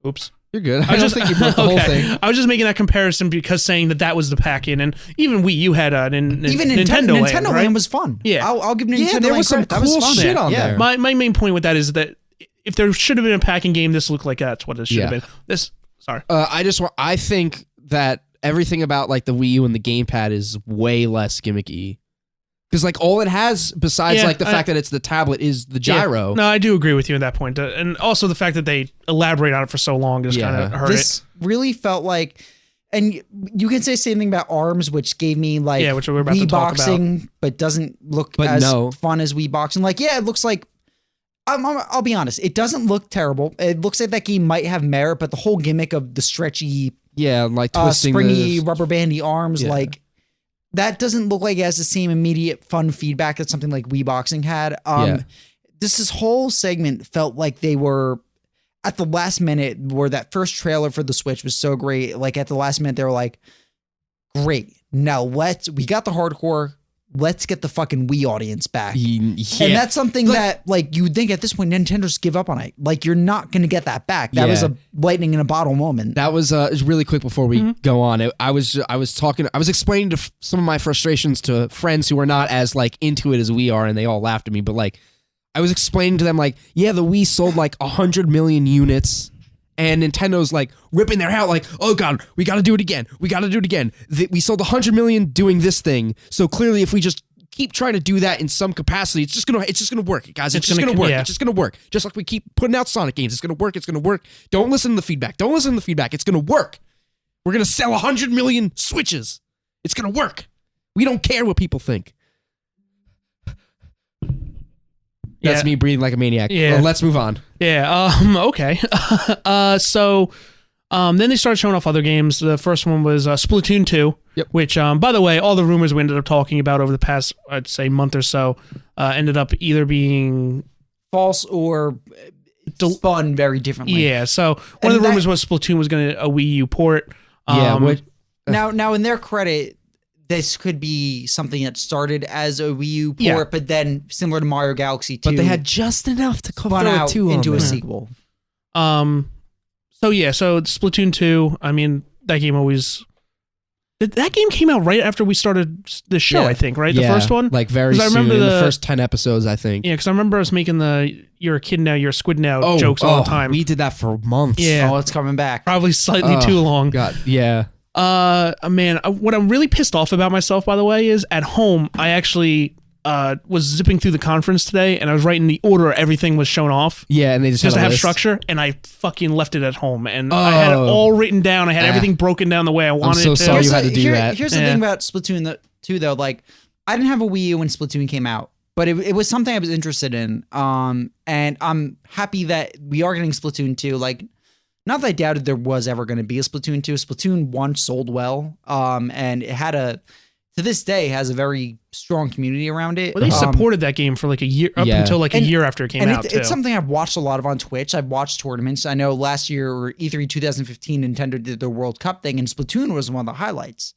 Speaker 1: Oops.
Speaker 2: You're good. I just think you broke the whole thing.
Speaker 1: I was just making that comparison because saying that was the pack-in, and even Wii U had
Speaker 3: even
Speaker 1: Nintendo Land,
Speaker 3: Nintendo
Speaker 1: right?
Speaker 3: Land was fun.
Speaker 1: Yeah,
Speaker 3: I'll give Nintendo Land
Speaker 2: there was some
Speaker 3: credit.
Speaker 2: cool
Speaker 3: that was fun.
Speaker 2: shit on there.
Speaker 1: My main point with that is that if there should have been a packing game, this looked like that's what it should have been. Sorry.
Speaker 2: I think that everything about the Wii U and the gamepad is way less gimmicky. Because all it has besides the fact that it's the tablet is the gyro.
Speaker 1: Yeah. No, I do agree with you at that point, and also the fact that they elaborate on it for so long just kind of hurt
Speaker 3: this really felt like, and you can say the same thing about ARMS, which gave me
Speaker 1: which we're about
Speaker 3: Wii
Speaker 1: to talk
Speaker 3: boxing,
Speaker 1: about.
Speaker 3: but doesn't look as fun as Wii boxing. It looks like. I'll be honest. It doesn't look terrible. It looks like that game might have merit, but the whole gimmick of the stretchy,
Speaker 2: twisting,
Speaker 3: springy, rubber bandy arms, that doesn't look like it has the same immediate fun feedback that something like Wii Boxing had. This whole segment felt like they were at the last minute, where that first trailer for the Switch was so great. At the last minute, they were like, great. Now we got the hardcore. Let's get the fucking Wii audience back. And that's something that you would think at this point, Nintendo just give up on it. You're not going to get that back. That was a lightning in a bottle moment.
Speaker 2: That was really quick before we go on. I was explaining to some of my frustrations to friends who are not as into it as we are, and they all laughed at me. But I was explaining to them the Wii sold 100 million units. And Nintendo's ripping their hair oh god, we got to do it again. We got to do it again. We sold 100 million doing this thing. So clearly, if we just keep trying to do that in some capacity, it's just gonna work, guys. It's just gonna work. It's just gonna work. Just like we keep putting out Sonic games, it's gonna work. It's gonna work. Don't listen to the feedback. It's gonna work. We're gonna sell 100 million Switches. It's gonna work. We don't care what people think. That's me breathing like a maniac.
Speaker 1: Yeah.
Speaker 2: Well, let's move on.
Speaker 1: Yeah. Okay. So then they started showing off other games. The first one was Splatoon 2, which, by the way, all the rumors we ended up talking about over the past, I'd say, month or so, ended up either being
Speaker 3: false or spun very differently.
Speaker 1: Yeah. So one of the rumors was Splatoon was going to a Wii U port.
Speaker 3: Now, in their credit, this could be something that started as a Wii U port, but then similar to Mario Galaxy 2.
Speaker 2: But they had just enough to come
Speaker 3: out into a sequel.
Speaker 1: So Splatoon 2, I mean, that game always... That game came out right after we started the show, I think, right? The first one?
Speaker 2: Very soon, in the first 10 episodes, I think.
Speaker 1: Yeah, because I remember us making you're a kid now, you're a squid now jokes all the time.
Speaker 2: We did that for months.
Speaker 1: Yeah.
Speaker 3: Oh, it's coming back.
Speaker 1: Probably slightly too long.
Speaker 2: God, yeah.
Speaker 1: Man, what I'm really pissed off about myself, by the way, is at home, I actually was zipping through the conference today, and I was writing the order everything was shown off.
Speaker 2: Yeah, and they just
Speaker 1: to have
Speaker 2: list.
Speaker 1: Structure, and I fucking left it at home, and I had it all written down. I had everything broken down the way I wanted it to.
Speaker 2: I'm so sorry you had to do that.
Speaker 3: Here's the thing about Splatoon 2, though. I didn't have a Wii U when Splatoon came out, but it was something I was interested in. And I'm happy that we are getting Splatoon 2. Like, not that I doubted there was ever going to be a Splatoon 2. Splatoon 1 sold well, and it had to this day, has a very strong community around it.
Speaker 1: Well, they supported that game for like a year, up until like a year after it came out, too.
Speaker 3: It's something I've watched a lot of on Twitch. I've watched tournaments. I know last year, or E3 2015, Nintendo did the World Cup thing, and Splatoon was one of the highlights.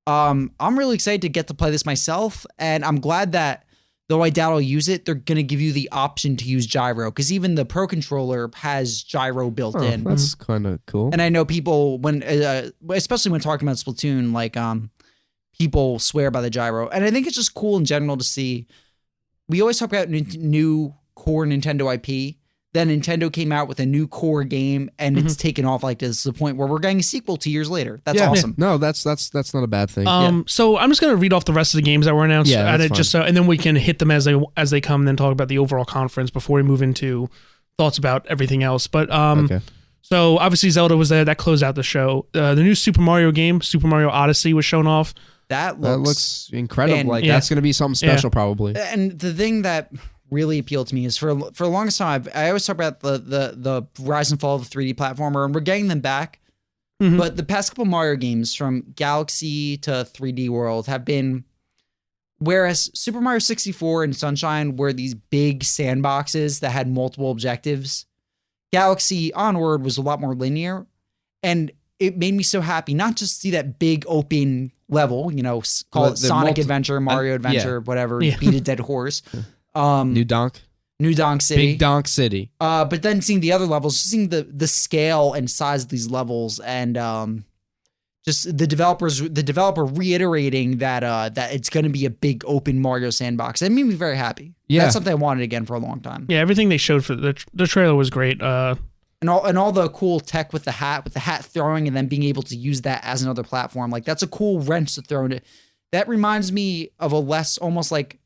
Speaker 3: I'm really excited to get to play this myself, and I'm glad that, though I doubt I'll use it, they're going to give you the option to use gyro, because even the Pro Controller has gyro built in.
Speaker 2: That's kind of cool.
Speaker 3: And I know people, when especially when talking about Splatoon, like people swear by the gyro. And I think it's just cool in general to see. We always talk about new core Nintendo IP. Then Nintendo came out with a new core game, and it's taken off like this to the point where we're getting a sequel 2 years later. That's awesome.
Speaker 2: No, that's not a bad thing.
Speaker 1: So I'm just gonna read off the rest of the games that were announced at it, just so, and then we can hit them as they come, and then talk about the overall conference before we move into thoughts about everything else. But so obviously Zelda was there. That closed out the show. The new Super Mario game, Super Mario Odyssey, was shown off.
Speaker 3: That
Speaker 2: looks incredible. Like that's gonna be something special, probably.
Speaker 3: And the thing that really appealed to me is for the longest time, I always talk about the rise and fall of the 3D platformer, and we're getting them back. But the past couple Mario games, from Galaxy to 3D World, have been, whereas Super Mario 64 and Sunshine were these big sandboxes that had multiple objectives, Galaxy Onward was a lot more linear, and it made me so happy not just to see that big open level, call it Sonic Adventure, Mario Adventure, whatever, beat a dead horse.
Speaker 2: New Donk
Speaker 3: City,
Speaker 2: Big Donk City.
Speaker 3: But then seeing the other levels, seeing the scale and size of these levels, and just the developer reiterating that it's going to be a big open Mario sandbox. That made me very happy.
Speaker 2: Yeah,
Speaker 3: that's something I wanted again for a long time.
Speaker 1: Yeah, everything they showed for the trailer was great.
Speaker 3: And all the cool tech with the hat throwing, and then being able to use that as another platform. Like, that's a cool wrench to throw into. That reminds me of almost like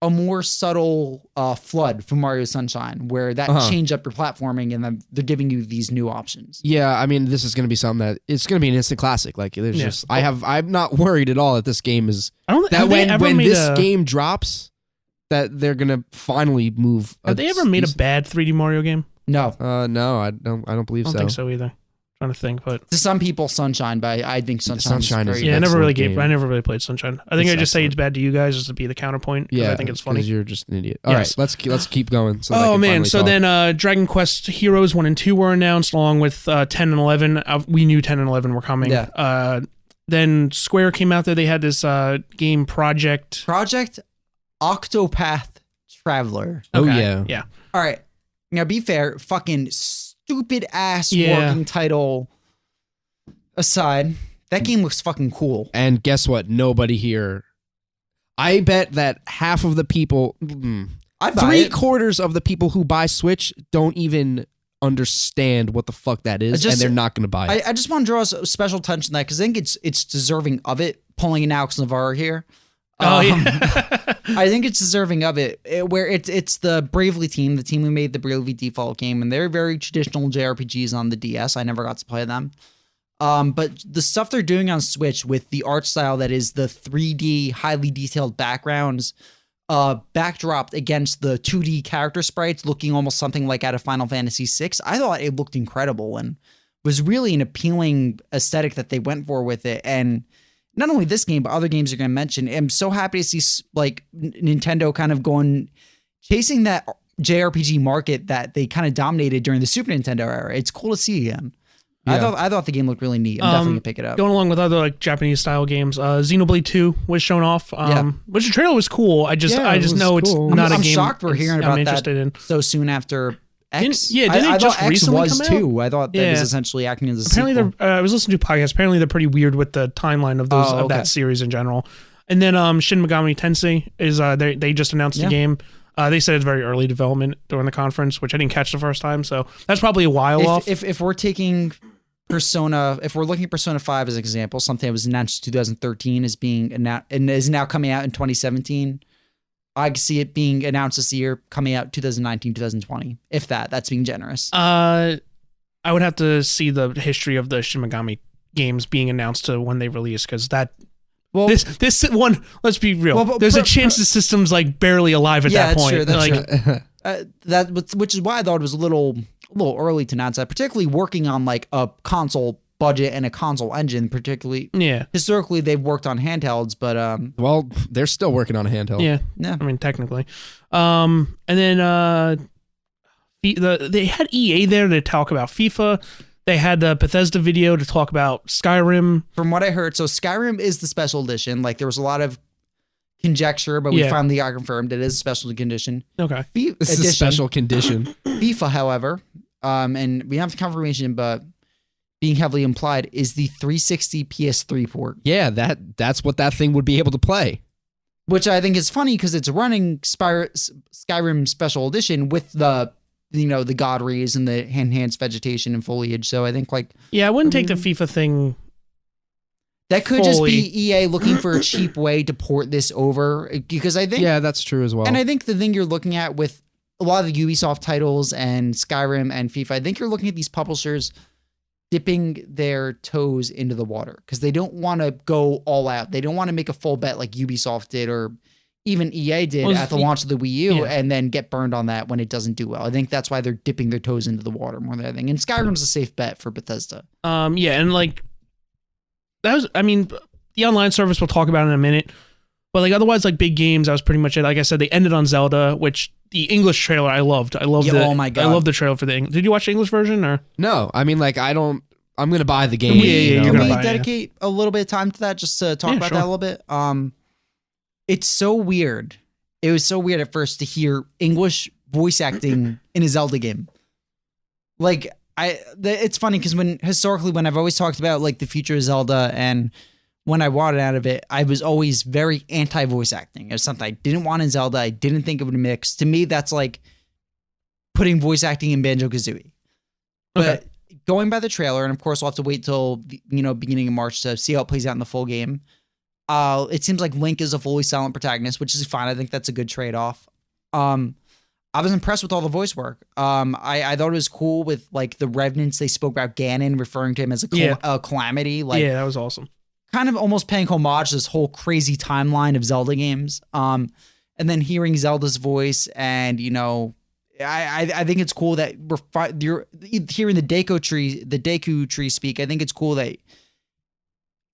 Speaker 3: a more subtle flood from Mario Sunshine, where that changed up your platforming, and then they're giving you these new options.
Speaker 2: Yeah, I mean, this is going to be something that it's going to be an instant classic. Like, there's I'm not worried at all that this game is when this game drops, that they're going to finally move.
Speaker 1: Have they ever made a bad 3D Mario game?
Speaker 3: No.
Speaker 2: No, I don't believe so.
Speaker 1: I don't think so either. Trying to think, but
Speaker 3: to some people, Sunshine, but I think Sunshine is
Speaker 1: I never really played Sunshine. I think I just say it's bad to you guys just to be the counterpoint. Yeah, I think it's funny.
Speaker 2: You're just an idiot. All right, let's keep going.
Speaker 1: So then Dragon Quest Heroes 1 and 2 were announced, along with 10 and 11. We knew 10 and 11 were coming. Yeah. Then Square came out there. They had this game Project Octopath Traveler.
Speaker 2: Okay.
Speaker 1: Yeah.
Speaker 3: All right. Now, be fair, fucking stupid ass working title aside, that game looks fucking cool.
Speaker 2: And guess what? Nobody here. I bet that half of the people, three-quarters of the people who buy Switch don't even understand what the fuck that is, and they're not going to buy it.
Speaker 3: I just want to draw special attention to that, because I think it's deserving of it, pulling an Alex Navarro here. I think it's deserving of it. Where it's the Bravely team, the team who made the Bravely Default game, and they're very traditional JRPGs on the DS. I never got to play them. But the stuff they're doing on Switch with the art style that is the 3D, highly detailed backgrounds, backdropped against the 2D character sprites, looking almost something like out of Final Fantasy VI. I thought it looked incredible and was really an appealing aesthetic that they went for with it. And not only this game, but other games you're going to mention. I'm so happy to see like Nintendo kind of chasing that JRPG market that they kind of dominated during the Super Nintendo era. It's cool to see again. Yeah. I thought the game looked really neat. I'm definitely going to pick it up.
Speaker 1: Going along with other like Japanese style games, Xenoblade 2 was shown off, which the trailer was cool. I just know cool. It's not a game.
Speaker 3: I'm shocked we're hearing about that so soon after X.
Speaker 1: Didn't it just recently come out?
Speaker 3: Too. I thought that was essentially acting as a sequel.
Speaker 1: I was listening to podcasts. Apparently, they're pretty weird with the timeline of those of that series in general. And then Shin Megami Tensei is they just announced the game. They said it's very early development during the conference, which I didn't catch the first time. So that's probably a while off.
Speaker 3: If we're taking Persona, if we're looking at Persona 5 as an example, something that was announced in 2013 is being announced and is now coming out in 2017. I could see it being announced this year, coming out 2019, 2020. If that's being generous.
Speaker 1: I would have to see the history of the Shin Megami games being announced to when they release, because that
Speaker 3: Well,
Speaker 1: this one. Let's be real.
Speaker 3: Well,
Speaker 1: There's a chance the system's like barely alive at that point.
Speaker 3: That's
Speaker 1: like,
Speaker 3: true. Which is why I thought it was a little early to announce that, particularly working on like a console budget and a console engine. Particularly, historically they've worked on handhelds, but
Speaker 2: well, they're still working on a handheld.
Speaker 3: Yeah.
Speaker 1: I mean, technically. And then they had EA there to talk about FIFA. They had the Bethesda video to talk about Skyrim.
Speaker 3: From what I heard, so Skyrim is the special edition. Like there was a lot of conjecture, but we finally got confirmed it is a special condition.
Speaker 1: Okay.
Speaker 2: This is a special condition.
Speaker 3: FIFA, however, and we have confirmation, but being heavily implied, is the 360 PS3 port.
Speaker 2: Yeah, that's what that thing would be able to play.
Speaker 3: Which I think is funny because it's running Skyrim Special Edition with the the god rays and the enhanced vegetation and foliage. So I think
Speaker 1: I wouldn't take the FIFA thing.
Speaker 3: That could just be EA looking for a cheap way to port this over, because I think
Speaker 2: that's true as well.
Speaker 3: And I think the thing you're looking at with a lot of the Ubisoft titles and Skyrim and FIFA, I think you're looking at these publishers dipping their toes into the water because they don't want to go all out. They don't want to make a full bet like Ubisoft did or even EA did at the launch of the Wii U and then get burned on that when it doesn't do well. I think that's why they're dipping their toes into the water more than anything. And Skyrim's a safe bet for Bethesda.
Speaker 1: And like that was, I mean, the online service we'll talk about in a minute, but like otherwise, like big games, that was pretty much it. Like I said, they ended on Zelda, which the English trailer I loved.
Speaker 3: Oh my God.
Speaker 1: I love the trailer for the English. Did you watch the English version or?
Speaker 2: No, I mean, like I'm gonna buy the game.
Speaker 3: Can we dedicate a little bit of time to that just to talk about that a little bit? It's so weird. It was so weird at first to hear English voice acting in a Zelda game. Like it's funny because historically when I've always talked about like the future of Zelda and when I wanted out of it, I was always very anti voice acting. It was something I didn't want in Zelda. I didn't think it would mix. To me, that's like putting voice acting in Banjo-Kazooie. But going by the trailer, and of course we'll have to wait till beginning of March to see how it plays out in the full game. It seems like Link is a fully silent protagonist, which is fine. I think that's a good trade-off. I was impressed with all the voice work. I thought it was cool with like the Revenants. They spoke about Ganon, referring to him as a calamity. Like,
Speaker 1: that was awesome.
Speaker 3: Kind of almost paying homage to this whole crazy timeline of Zelda games. And then hearing Zelda's voice, and I think it's cool that you're hearing the Deku tree speak. I think it's cool that.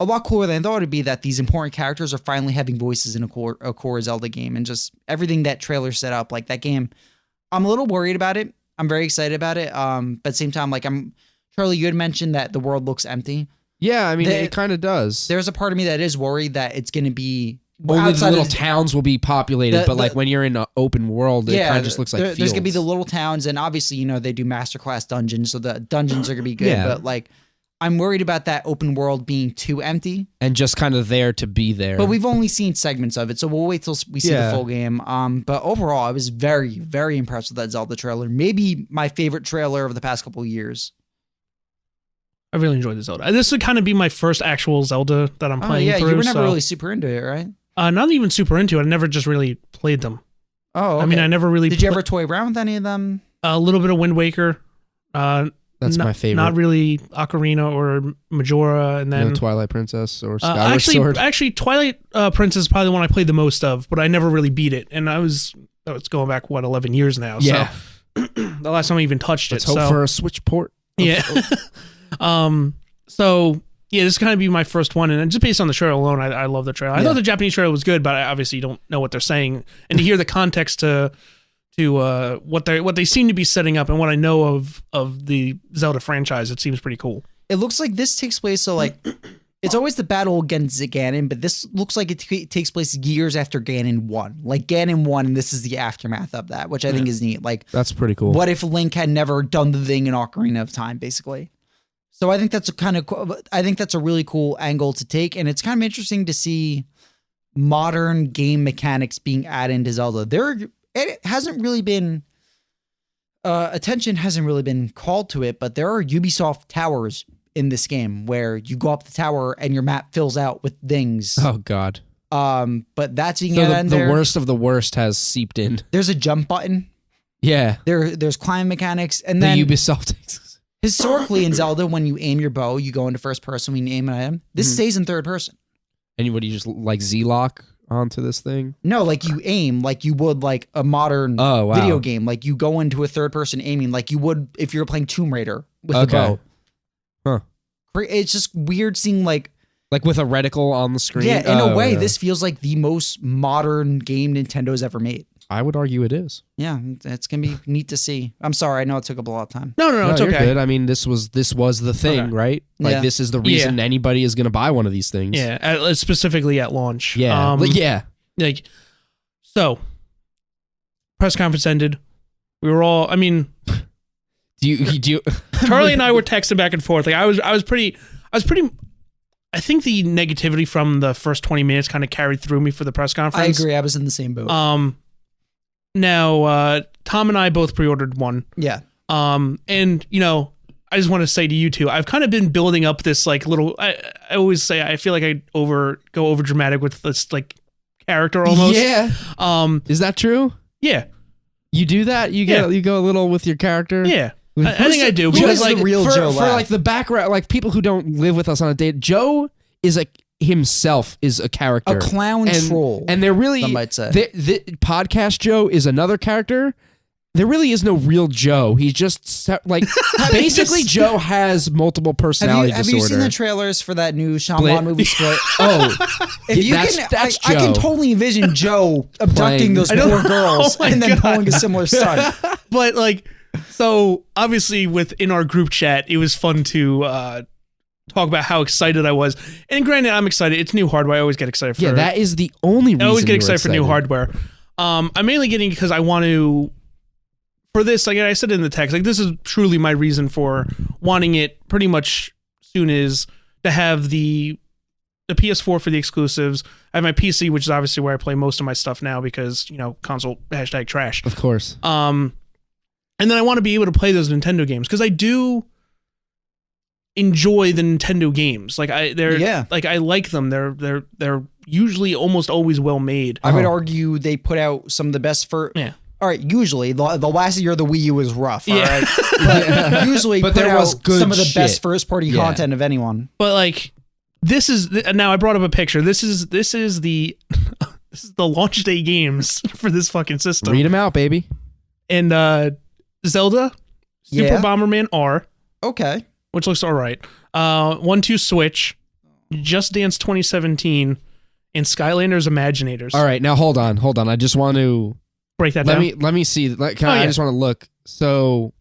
Speaker 3: A lot cooler than I thought it'd be that these important characters are finally having voices in a core Zelda game, and just everything that trailer set up. Like that game, I'm a little worried about it. I'm very excited about it. But at the same time, like Charlie, you had mentioned that the world looks empty.
Speaker 2: Yeah, I mean, it kind of does.
Speaker 3: There's a part of me that is worried that it's going to be
Speaker 2: only the little towns will be populated, but like when you're in an open world, it kind of just looks like fields.
Speaker 3: There's going to be the little towns, and obviously, they do masterclass dungeons, so the dungeons are going to be good. But like, I'm worried about that open world being too empty.
Speaker 2: And just kind of there to be there.
Speaker 3: But we've only seen segments of it, so we'll wait till we see the full game. But overall, I was very, very impressed with that Zelda trailer. Maybe my favorite trailer of the past couple of years.
Speaker 1: I really enjoyed the Zelda. This would kind of be my first actual Zelda that I'm playing through.
Speaker 3: You were never really super into it, right?
Speaker 1: Not even super into it. I never just really played them.
Speaker 3: Oh, okay.
Speaker 1: I mean, I never really...
Speaker 3: Did you ever toy around with any of them?
Speaker 1: A little bit of Wind Waker.
Speaker 2: That's my favorite.
Speaker 1: Not really Ocarina or Majora, and then
Speaker 2: Twilight Princess or Skyward Sword.
Speaker 1: Actually, Twilight Princess is probably the one I played the most of, but I never really beat it, and it's going back 11 years now.
Speaker 2: Yeah,
Speaker 1: so the last time I even touched
Speaker 2: Let's
Speaker 1: it.
Speaker 2: hope for a Switch port.
Speaker 1: Yeah. So yeah, this is kind of be my first one, and just based on the trailer alone, I love the trailer. I thought the Japanese trailer was good, but I obviously don't know what they're saying, and to hear the context to what they seem to be setting up and what I know of the Zelda franchise, it seems pretty cool.
Speaker 3: It looks like this takes place, so like it's always the battle against Ganon, but this looks like it takes place years after Ganon won. Like Ganon won, and this is the aftermath of that, which I think is neat. Like
Speaker 2: that's pretty cool.
Speaker 3: What if Link had never done the thing in Ocarina of Time, basically? So I think that's a really cool angle to take, and it's kind of interesting to see modern game mechanics being added into Zelda. It hasn't really been attention hasn't really been called to it, but there are Ubisoft towers in this game where you go up the tower and your map fills out with things.
Speaker 2: Oh God.
Speaker 3: But that's being
Speaker 2: the worst of the worst has seeped in.
Speaker 3: There's a jump button.
Speaker 2: Yeah.
Speaker 3: There's climb mechanics, and then
Speaker 2: Ubisoft.
Speaker 3: Historically in Zelda, when you aim your bow, you go into first person. When you aim an item, this stays in third person.
Speaker 2: And what do you just like Z-lock onto this thing?
Speaker 3: No, like you aim like you would like a modern video game. Like you go into a third person aiming like you would if you were playing Tomb Raider with a bow.
Speaker 2: Huh.
Speaker 3: It's just weird seeing like
Speaker 2: with a reticle on the screen.
Speaker 3: Yeah, in a way, this feels like the most modern game Nintendo's ever made.
Speaker 2: I would argue it is.
Speaker 3: Yeah, it's gonna be neat to see. I'm sorry, I know it took up a lot of time.
Speaker 1: No, it's
Speaker 2: you're
Speaker 1: okay.
Speaker 2: Good. I mean, this was the thing, right? Like this is the reason anybody is gonna buy one of these things.
Speaker 1: Yeah, specifically at launch.
Speaker 2: Yeah,
Speaker 1: Like, so press conference ended. We were all. I mean,
Speaker 2: do you?
Speaker 1: Charlie and I were texting back and forth. Like I was pretty. I think the negativity from the first 20 minutes kind of carried through me for the press conference.
Speaker 3: I agree. I was in the same boat.
Speaker 1: Now, Tom and I both pre-ordered one.
Speaker 3: Yeah.
Speaker 1: And, you know, I just want to say to you two, I've kind of been building up this, like, little... I always say I feel like I go over dramatic with this, like, character almost.
Speaker 2: Yeah. Is that true?
Speaker 1: Yeah.
Speaker 2: You do that? You go a little with your character?
Speaker 1: Yeah. I think I do.
Speaker 3: Because like the real Joe
Speaker 2: for like the background, like people who don't live with us on a date, Joe is himself is a character,
Speaker 3: a clown troll,
Speaker 2: and there really,
Speaker 3: some might say,
Speaker 2: the podcast Joe is another character. There really is no real Joe. He's just like basically Joe has multiple personality disorder.
Speaker 3: Have you seen the trailers for that new Shyamalan movie Split?
Speaker 2: If you that's
Speaker 3: I can totally envision Joe abducting those poor girls and then pulling a similar stunt.
Speaker 1: But like. So obviously within our group chat, it was fun to talk about how excited I was. And granted, I'm excited. It's new hardware. I always get excited for.
Speaker 2: Yeah, that is the only reason
Speaker 1: I always get excited for new hardware. I'm mainly getting because I want to, for this, like I said in the text, like this is truly my reason for wanting it pretty much soon is to have the PS4 for the exclusives. I have my PC, which is obviously where I play most of my stuff now because, you know, console #trash.
Speaker 2: Of course.
Speaker 1: And then I want to be able to play those Nintendo games because I do enjoy the Nintendo games. Like I like them. They're usually almost always well made.
Speaker 3: I would argue they put out some of the best for. Yeah. All right. Usually, the last year the Wii U was rough. All right. But usually, but there was some of the best first party content of anyone.
Speaker 1: But like, this is now I brought up a picture. This is the launch day games for this fucking system.
Speaker 2: Read them out, baby.
Speaker 1: And Zelda, Super Bomberman R.
Speaker 3: Okay.
Speaker 1: Which looks all right. 1-2 Switch, Just Dance 2017, and Skylanders Imaginators.
Speaker 2: All right, now hold on. I just want to
Speaker 1: break that down.
Speaker 2: Let me see. I just want to look. So,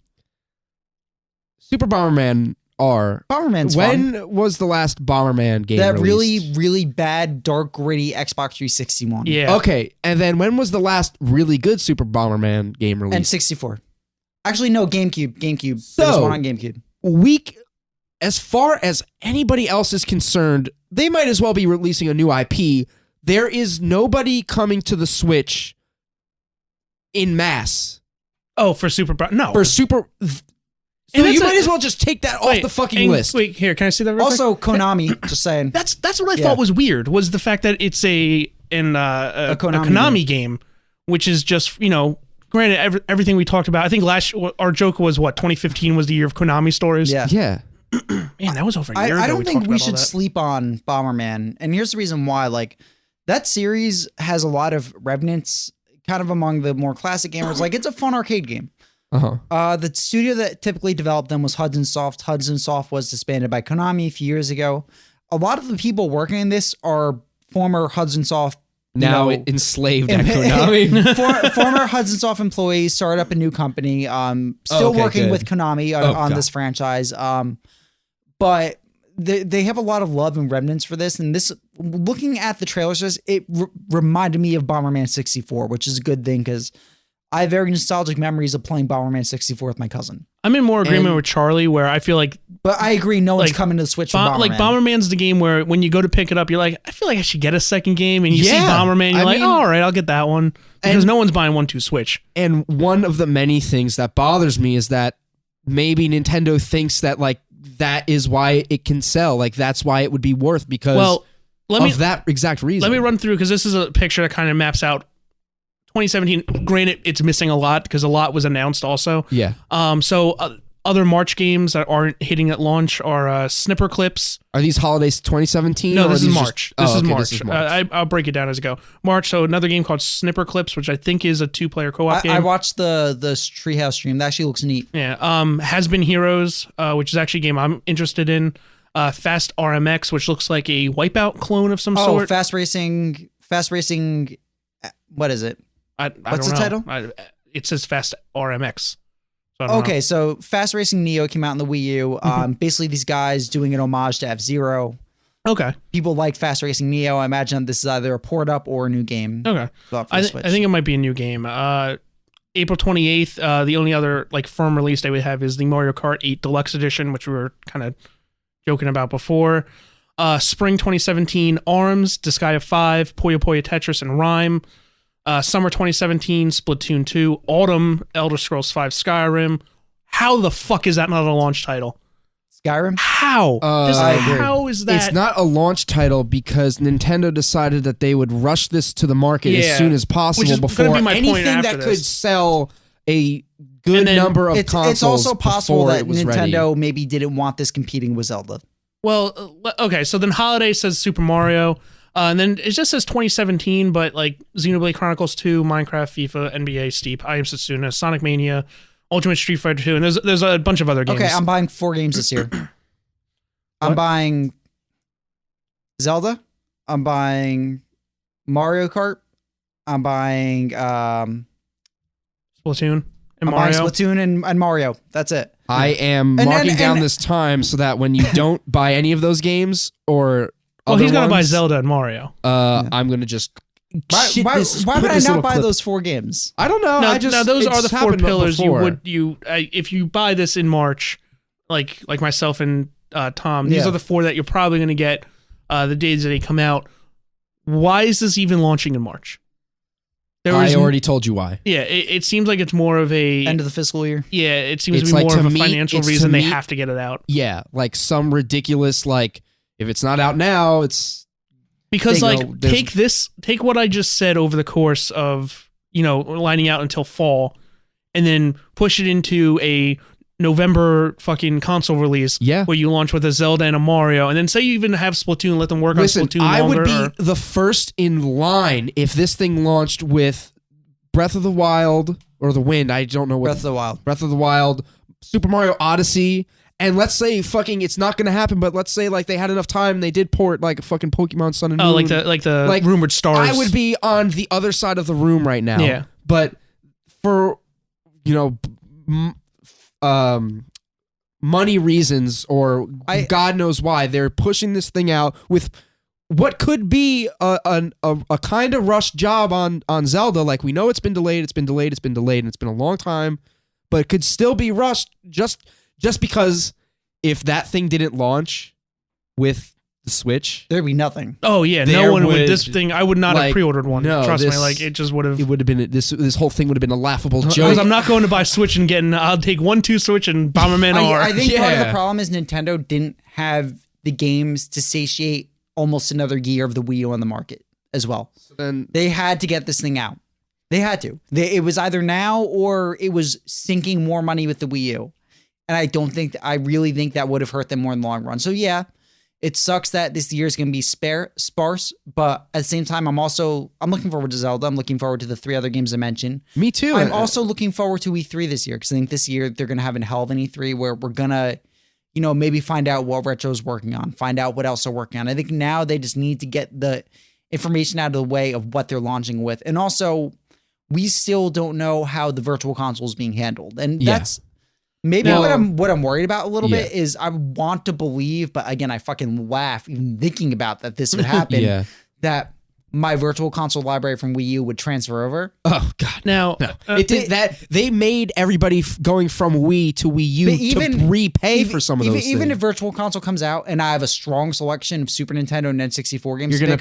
Speaker 2: Super Bomberman R.
Speaker 3: Bomberman's
Speaker 2: when
Speaker 3: fun.
Speaker 2: Was the last Bomberman game
Speaker 3: that
Speaker 2: released?
Speaker 3: really, really bad, dark, gritty Xbox 360 one.
Speaker 1: Yeah.
Speaker 2: Okay, and then when was the last really good Super Bomberman game released?
Speaker 3: And 64. Actually, no, GameCube. So, there's one on GameCube.
Speaker 2: As far as anybody else is concerned, they might as well be releasing a new IP. There is nobody coming to the Switch in mass.
Speaker 1: Oh, for Super no.
Speaker 2: For Super... So you might as well just take that off the fucking list.
Speaker 1: Wait, here, can I see that real
Speaker 3: also,
Speaker 1: quick?
Speaker 3: Konami, just saying.
Speaker 1: That's what I thought was weird, was the fact that it's a Konami game, which is just, you know... Granted, everything we talked about, I think our joke was 2015 was the year of Konami stories.
Speaker 2: Yeah.
Speaker 1: Man, that was over a year ago.
Speaker 3: I don't think we should sleep on Bomberman. And here's the reason why. Like, that series has a lot of remnants kind of among the more classic gamers. Like, it's a fun arcade game. The studio that typically developed them was Hudson Soft. Hudson Soft was disbanded by Konami a few years ago. A lot of the people working in this are former Hudson Soft
Speaker 2: now enslaved at Konami.
Speaker 3: Former Hudson Soft employees started up a new company, still working with Konami on this franchise. But they have a lot of love and remnants for this. And this, looking at the trailers, it reminded me of Bomberman 64, which is a good thing because I have very nostalgic memories of playing Bomberman 64 with my cousin.
Speaker 1: I'm in more agreement with Charlie where I feel like...
Speaker 3: But I agree, no one's coming to the Switch for Bomberman.
Speaker 1: Like, Bomberman's the game where when you go to pick it up, you're like, I feel like I should get a second game. And you see Bomberman, you're like, all right, I'll get that one. Because no one's buying 1-2 Switch.
Speaker 2: And one of the many things that bothers me is that maybe Nintendo thinks that, like, that is why it can sell. Like, that's why it would be worth because of that exact reason.
Speaker 1: Let me run through, because this is a picture that kind of maps out 2017. Granted, it's missing a lot because a lot was announced also.
Speaker 2: Yeah.
Speaker 1: So Other March games that aren't hitting at launch are Snipper Clips.
Speaker 2: Are these holidays 2017?
Speaker 1: No,
Speaker 2: or
Speaker 1: this
Speaker 2: are
Speaker 1: is
Speaker 2: these
Speaker 1: March.
Speaker 2: just-
Speaker 1: This
Speaker 2: this
Speaker 1: is March. I'll break it down as I go. March, so another game called Snipper Clips, which I think is a 2-player co-op game.
Speaker 3: I watched the Treehouse stream. That actually looks neat.
Speaker 1: Yeah. Has Been Heroes, which is actually a game I'm interested in. Fast RMX, which looks like a Wipeout clone of some sort.
Speaker 3: Fast racing. What is it?
Speaker 1: What's
Speaker 3: the title?
Speaker 1: It says Fast RMX. So I don't know.
Speaker 3: Okay, so Fast Racing Neo came out in the Wii U. Basically, these guys doing an homage to F-Zero.
Speaker 1: Okay.
Speaker 3: People like Fast Racing Neo. I imagine this is either a port up or a new game.
Speaker 1: Okay. I think it might be a new game. April 28th, the only other like firm release day we have is the Mario Kart 8 Deluxe Edition, which we were kind of joking about before. Spring 2017, ARMS, Disgaea 5, Puyo Puyo Tetris, and Rhyme. Summer 2017, Splatoon 2. Autumn, Elder Scrolls 5 Skyrim. How the fuck is that not a launch title?
Speaker 3: Skyrim?
Speaker 1: How? How is that?
Speaker 2: It's not a launch title because Nintendo decided that they would rush this to the market as soon as possible before
Speaker 1: be my point
Speaker 2: anything
Speaker 1: after
Speaker 2: that
Speaker 1: this.
Speaker 2: could sell a good number of consoles.
Speaker 3: It's also possible
Speaker 2: before
Speaker 3: that
Speaker 2: it was
Speaker 3: Nintendo
Speaker 2: ready.
Speaker 3: maybe didn't want this competing with Zelda.
Speaker 1: Well, okay, so then Holiday says Super Mario, and then it just says 2017, but like Xenoblade Chronicles 2, Minecraft, FIFA, NBA, Steep, I Am Setsuna, Sonic Mania, Ultimate Street Fighter 2, and there's a bunch of other games.
Speaker 3: Okay, I'm buying 4 games this year. I'm buying Zelda. I'm buying Mario Kart. I'm buying
Speaker 1: Splatoon and
Speaker 3: I'm
Speaker 1: Mario.
Speaker 3: buying Splatoon and Mario. That's it.
Speaker 2: I am marking down this time so that when you don't buy any of those games or
Speaker 1: well, he's gonna buy
Speaker 2: ones,
Speaker 1: Zelda and Mario.
Speaker 2: I'm gonna just
Speaker 3: Why would I not buy those 4 games?
Speaker 2: I don't know.
Speaker 1: Now,
Speaker 2: I just
Speaker 1: now those are the 4
Speaker 2: happened
Speaker 1: pillars.
Speaker 2: before.
Speaker 1: If you buy this in March, like myself and Tom, these are the 4 that you're probably gonna get the days that they come out. Why is this even launching in March?
Speaker 2: I already told you why.
Speaker 1: Yeah, it seems like it's more of a
Speaker 3: End of the fiscal year.
Speaker 1: Yeah, it seems
Speaker 2: It's
Speaker 1: to be
Speaker 2: like,
Speaker 1: more
Speaker 2: to
Speaker 1: of a
Speaker 2: me,
Speaker 1: financial
Speaker 2: it's to
Speaker 1: reason they
Speaker 2: me-
Speaker 1: have to get it out.
Speaker 2: Yeah, like some ridiculous like if it's not out now, it's
Speaker 1: Because
Speaker 2: They
Speaker 1: like
Speaker 2: go, there's-
Speaker 1: take what I just said over the course of, lining out until fall and then push it into a November fucking console release where you launch with a Zelda and a Mario, and then say you even have Splatoon, let them work on Splatoon
Speaker 2: I
Speaker 1: longer.
Speaker 2: would be the first in line if this thing launched with Breath of the Wild or the Wind. I don't know what
Speaker 3: Breath of the Wild.
Speaker 2: Super Mario Odyssey. And let's say fucking it's not going to happen, but let's say like they had enough time and they did port like fucking Pokemon Sun and Moon.
Speaker 1: Oh, like the rumored stars.
Speaker 2: I would be on the other side of the room right now.
Speaker 1: Yeah.
Speaker 2: But for money reasons or God knows why, they're pushing this thing out with what could be a kind of rushed job on Zelda. Like, we know it's been delayed, and it's been a long time, but it could still be rushed just because if that thing didn't launch with the Switch,
Speaker 3: there'd be nothing.
Speaker 1: Oh yeah, no one would. This thing, I would not have pre-ordered one.
Speaker 2: No,
Speaker 1: trust me, like it just would have.
Speaker 2: It would have been this whole thing would have been a laughable joke.
Speaker 1: Because I'm not going to buy Switch and getting. I'll take 1-2 Switch and Bomberman R.
Speaker 3: I think part of the problem is Nintendo didn't have the games to satiate almost another year of the Wii U on the market as well.
Speaker 2: So then
Speaker 3: they had to get this thing out. They had to. It was either now or it was sinking more money with the Wii U. And I really think that would have hurt them more in the long run. So yeah, it sucks that this year is going to be sparse, but at the same time, I'm looking forward to Zelda. I'm looking forward to the 3 other games I mentioned.
Speaker 2: Me too.
Speaker 3: I'm also looking forward to E3 this year because I think this year they're going to have a hell of an E3 where we're going to, maybe find out what Retro's working on, find out what else they're working on. I think now they just need to get the information out of the way of what they're launching with. And also, we still don't know how the virtual console is being handled. And that's maybe what I'm worried about a little bit is I want to believe, but again, I fucking laugh even thinking about that this would happen, that my virtual console library from Wii U would transfer over.
Speaker 2: Oh God!
Speaker 1: Now
Speaker 2: it did that. They made everybody going from Wii to Wii U to repay for some of those.
Speaker 3: Even
Speaker 2: things.
Speaker 3: if virtual console comes out and I have a strong selection of Super Nintendo and N64 games,
Speaker 2: you're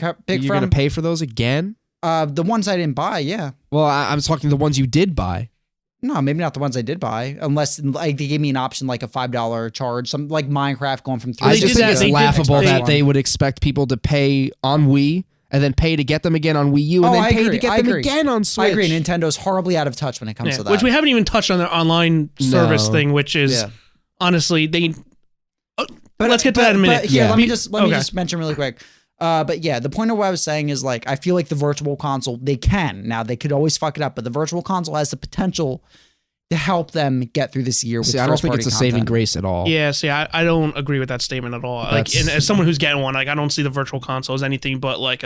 Speaker 2: gonna pay for those again.
Speaker 3: The ones I didn't buy, yeah.
Speaker 2: Well, I'm talking the ones you did buy.
Speaker 3: No, maybe not the ones I did buy, unless like they gave me an option like a $5 charge, something like Minecraft going from 3.
Speaker 2: I just think it's laughable that they would expect people to pay on Wii and then pay to get them again on Wii U and then pay to get them again on Switch.
Speaker 3: I agree. Nintendo's horribly out of touch when it comes to that.
Speaker 1: Which we haven't even touched on their online service thing, which is honestly, they.
Speaker 3: But
Speaker 1: let's get to that in a minute.
Speaker 3: But here,
Speaker 2: Yeah.
Speaker 3: let me just
Speaker 1: Okay.
Speaker 3: mention really quick. But yeah, the point of what I was saying is like I feel like the virtual console they could always fuck it up, but the virtual console has the potential to help them get through this year. With
Speaker 2: See, I don't think it's a
Speaker 3: first-party
Speaker 2: saving
Speaker 3: content.
Speaker 2: grace at all.
Speaker 1: Yeah, see, I don't agree with that statement at all. Like,
Speaker 2: That's-
Speaker 1: and as someone who's getting one, like, I don't see the virtual console as anything but like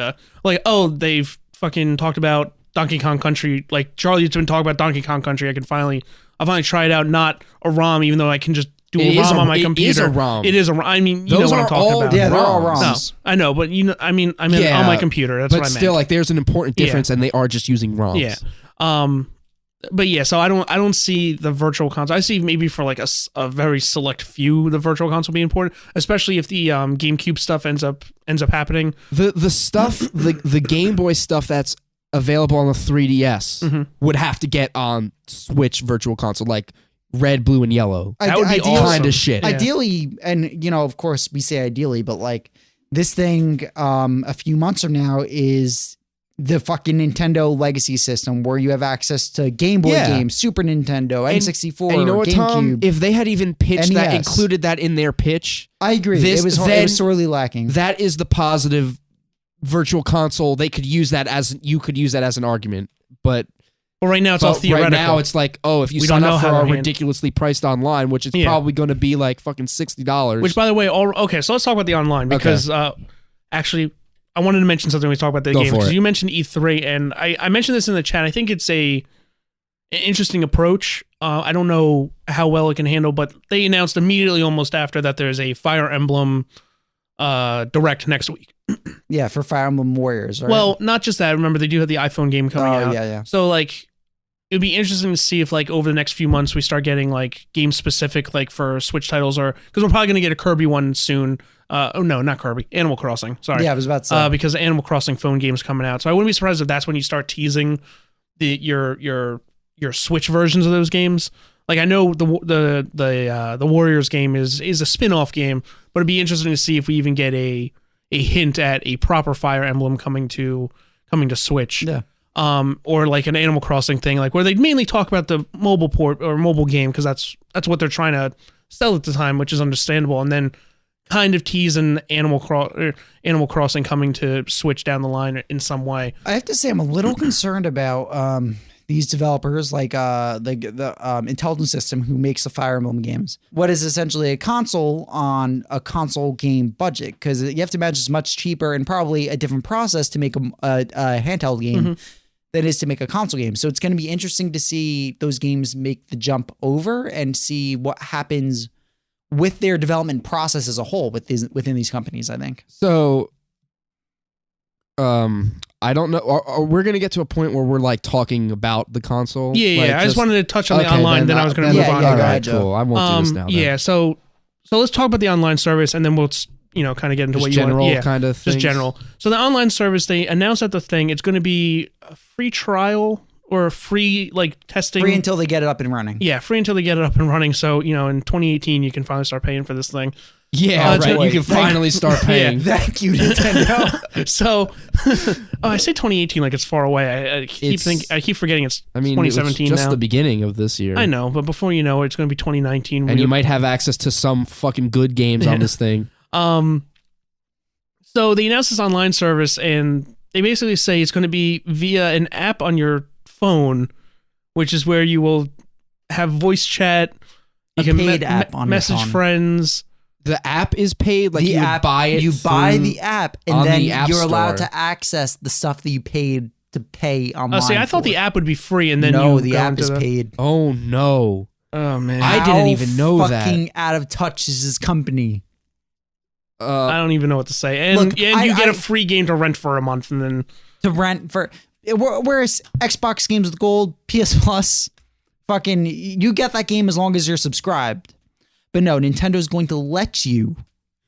Speaker 1: oh, they've fucking talked about Donkey Kong Country. Like, Charlie's been talking about Donkey Kong Country. I'll finally try it out. Not a ROM, even though I can just do
Speaker 2: It
Speaker 1: a
Speaker 2: is
Speaker 1: ROM
Speaker 2: a-
Speaker 1: on my
Speaker 2: it
Speaker 1: computer.
Speaker 2: is a ROM.
Speaker 1: It is a ROM. I mean, you
Speaker 2: Those
Speaker 1: know what
Speaker 2: are
Speaker 1: I'm talking
Speaker 2: all
Speaker 1: about.
Speaker 3: Yeah, they're all
Speaker 2: ROMs.
Speaker 1: No,
Speaker 3: ROMs.
Speaker 1: I know, but I mean
Speaker 2: Yeah,
Speaker 1: on my computer. That's
Speaker 2: but
Speaker 1: what I meant.
Speaker 2: still, like, there's an important difference, and they are just using ROMs.
Speaker 1: Yeah. But yeah, so I don't see the virtual console. I see maybe for like a very select few the virtual console being important, especially if the GameCube stuff ends up happening.
Speaker 2: The stuff, the Game Boy stuff that's available on the 3DS
Speaker 1: Mm-hmm.
Speaker 2: would have to get on Switch Virtual Console, like red, blue, and yellow.
Speaker 1: That would be
Speaker 3: Ideally-
Speaker 1: awesome.
Speaker 2: Kind of shit.
Speaker 1: Yeah.
Speaker 3: Ideally, and of course, we say ideally, but like this thing, a few months from now is the fucking Nintendo Legacy System, where you have access to Game Boy
Speaker 2: Yeah.
Speaker 3: games, Super Nintendo, N64,
Speaker 2: And you know what, Tom?
Speaker 3: GameCube.
Speaker 2: If they had even pitched that,
Speaker 3: NES.
Speaker 2: included that in their pitch,
Speaker 3: I agree,
Speaker 2: this-
Speaker 3: it was
Speaker 2: then-
Speaker 3: sorely lacking.
Speaker 2: that is the positive Virtual Console. They could use that as an argument, but
Speaker 1: But right now it's all theoretical.
Speaker 2: right now it's like, oh, if you
Speaker 1: We
Speaker 2: sign
Speaker 1: don't know
Speaker 2: up for
Speaker 1: how
Speaker 2: a
Speaker 1: to hand-
Speaker 2: ridiculously priced online, which is
Speaker 1: Yeah.
Speaker 2: probably going to be like fucking $60.
Speaker 1: Which, by the way, okay, so let's talk about the online because actually, I wanted to mention something when we talk about the
Speaker 2: Go
Speaker 1: game
Speaker 2: for
Speaker 1: because
Speaker 2: it.
Speaker 1: you mentioned E3, and I mentioned this in the chat. I think it's an interesting approach. I don't know how well it can handle, but they announced immediately, almost after that, there's a Fire Emblem Direct next week.
Speaker 3: Yeah, for Fire Emblem Warriors, right?
Speaker 1: Well, not just that. Remember, they do have the iPhone game coming out.
Speaker 3: yeah.
Speaker 1: So like, it'd be interesting to see if like over the next few months we start getting like game specific like for Switch titles, or because we're probably gonna get a Kirby one soon. Oh no, not Kirby, Animal Crossing. Sorry.
Speaker 3: Yeah, I was about to say.
Speaker 1: Because Animal Crossing phone game's coming out, so I wouldn't be surprised if that's when you start teasing your Switch versions of those games. Like I know the Warriors game is a spin-off game, but it'd be interesting to see if we even get a hint at a proper Fire Emblem coming to Switch.
Speaker 3: Yeah.
Speaker 1: Or like an Animal Crossing thing, like where they mainly talk about the mobile port or mobile game because that's what they're trying to sell at the time, which is understandable, and then kind of tease an Animal Crossing coming to Switch down the line in some way.
Speaker 3: I have to say, I'm a little concerned about these developers, like the intelligence system who makes the Fire Emblem games. What is essentially a console on a console game budget? Because you have to imagine it's much cheaper and probably a different process to make a handheld game than it is to make a console game. So it's going to be interesting to see those games make the jump over and see what happens with their development process as a whole within these companies, I think.
Speaker 2: So, I don't know. We're gonna get to a point where we're like talking about the console.
Speaker 1: Yeah,
Speaker 2: Like,
Speaker 1: I just wanted to touch on the
Speaker 2: okay,
Speaker 1: online, then I was going to move
Speaker 3: yeah,
Speaker 1: on.
Speaker 3: yeah,
Speaker 1: to
Speaker 3: go
Speaker 1: that.
Speaker 3: ahead, Joe.
Speaker 2: Cool. I won't do this now. Then.
Speaker 1: Yeah, so let's talk about the online service, and then we'll kind of get into
Speaker 2: Just
Speaker 1: what you
Speaker 2: general
Speaker 1: want. Yeah,
Speaker 2: kind of
Speaker 1: just
Speaker 2: things.
Speaker 1: general. So the online service, they announced at the thing, it's going to be a free trial or a free like testing.
Speaker 3: Free until they get it up and running.
Speaker 1: Yeah, free until they get it up and running. So in 2018, you can finally start paying for this thing.
Speaker 2: Yeah,
Speaker 1: it's
Speaker 2: right.
Speaker 1: gonna-
Speaker 2: You can finally start paying.
Speaker 3: Thank you, Nintendo.
Speaker 1: So, I say 2018 like it's far away. I keep forgetting it's
Speaker 2: I mean, it was
Speaker 1: 2017
Speaker 2: just
Speaker 1: now.
Speaker 2: the beginning of this year.
Speaker 1: I know, but before you know it, it's going to be 2019.
Speaker 2: And you might have access to some fucking good games on this thing.
Speaker 1: So they announced this online service, and they basically say it's going to be via an app on your phone, which is where you will have voice chat. You
Speaker 3: A
Speaker 1: can
Speaker 3: paid app on your
Speaker 1: message
Speaker 3: phone.
Speaker 1: friends.
Speaker 2: The app is paid. Like
Speaker 3: The
Speaker 2: you
Speaker 3: app,
Speaker 2: buy it.
Speaker 3: You buy
Speaker 2: through-
Speaker 3: the app, and
Speaker 2: on
Speaker 3: then
Speaker 2: the App
Speaker 3: you're allowed
Speaker 2: Store.
Speaker 3: to access the stuff that you paid to pay online.
Speaker 1: See, I thought
Speaker 3: for.
Speaker 1: the app would be free, and then
Speaker 3: no,
Speaker 1: you
Speaker 3: the
Speaker 1: go
Speaker 3: app
Speaker 1: into
Speaker 3: is
Speaker 1: the-
Speaker 3: paid.
Speaker 2: Oh no!
Speaker 1: Oh man,
Speaker 2: I didn't even know
Speaker 3: How
Speaker 2: that.
Speaker 3: fucking out of touch is this company?
Speaker 1: I don't even know what to say. And
Speaker 3: Look,
Speaker 1: you get a free game to rent for a month, and then
Speaker 3: To rent for whereas Xbox games with gold, PS Plus, fucking you get that game as long as you're subscribed. But no, Nintendo's going to let you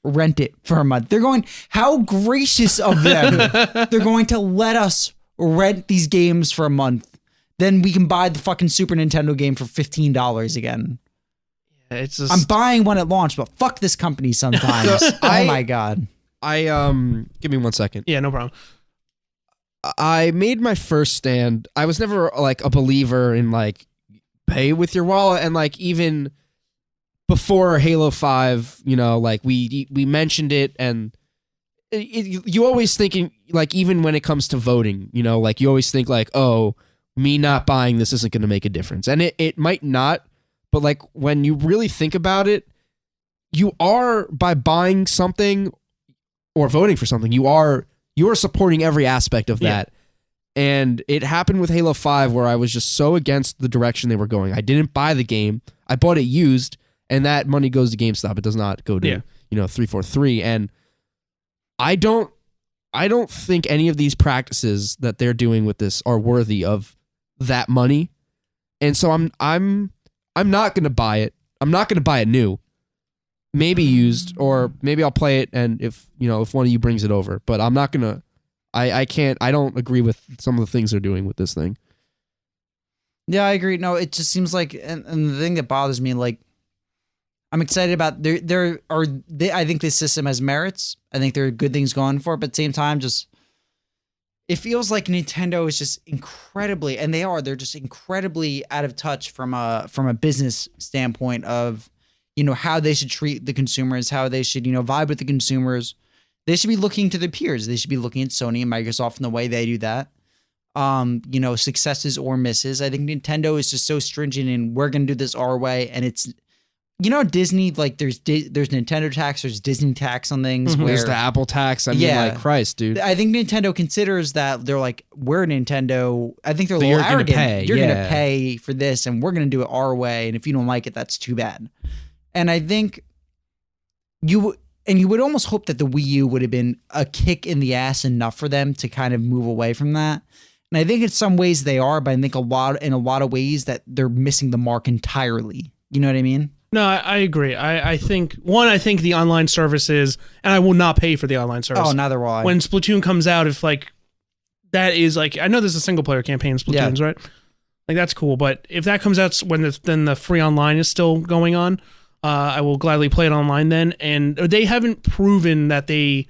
Speaker 3: rent it for a month. They're going, how gracious of them. They're going to let us rent these games for a month. Then we can buy the fucking Super Nintendo game for $15 again.
Speaker 1: it's just
Speaker 3: I'm buying one at launch, but fuck this company sometimes.
Speaker 2: So
Speaker 3: oh my God.
Speaker 2: I give me 1 second.
Speaker 1: yeah, no problem.
Speaker 2: I made my first stand. I was never like a believer in like pay with your wallet, and like even before Halo 5, like we mentioned it, and you always thinking, like, even when it comes to voting, like you always think like, oh, me not buying this isn't going to make a difference. And it might not, but like when you really think about it, you are, by buying something or voting for something, you are supporting every aspect of that. And it happened with Halo 5 where I was just so against the direction they were going. I didn't buy the game. I bought it used, and that money goes to GameStop. It does not go to 343. And I don't think any of these practices that they're doing with this are worthy of that money. And so I'm not going to buy it. I'm not going to buy it new. Maybe used, or maybe I'll play it, and if one of you brings it over. But I'm not going to. I don't agree with some of the things they're doing with this thing.
Speaker 3: Yeah, I agree. No, it just seems like, and the thing that bothers me, like, I'm excited about I think this system has merits. I think there are good things going for it, but at the same time, just it feels like Nintendo is just incredibly, and they're just incredibly out of touch from a business standpoint of, how they should treat the consumers, how they should, vibe with the consumers. They should be looking to their peers. They should be looking at Sony and Microsoft in the way they do that. Successes or misses. I think Nintendo is just so stringent in, we're going to do this our way. And it's, Disney, like there's Nintendo tax, there's Disney tax on things.
Speaker 2: Mm-hmm.
Speaker 3: Where
Speaker 2: there's the Apple tax. I mean, like, Christ, dude.
Speaker 3: I think Nintendo considers that they're like, we're Nintendo. I think they're a little arrogant. You're going to pay for this, and we're going to do it our way. And if you don't like it, that's too bad. And I think you would almost hope that the Wii U would have been a kick in the ass enough for them to kind of move away from that. And I think in some ways they are, but I think in a lot of ways that they're missing the mark entirely. You know what I mean?
Speaker 1: No, I agree. I think the online service is, and I will not pay for the online service.
Speaker 3: Oh, neither will I.
Speaker 1: When Splatoon comes out, if like that is like, I know there's a single player campaign in Splatoons, right? Like that's cool, but if that comes out when then the free online is still going on, I will gladly play it online then. And they haven't proven that they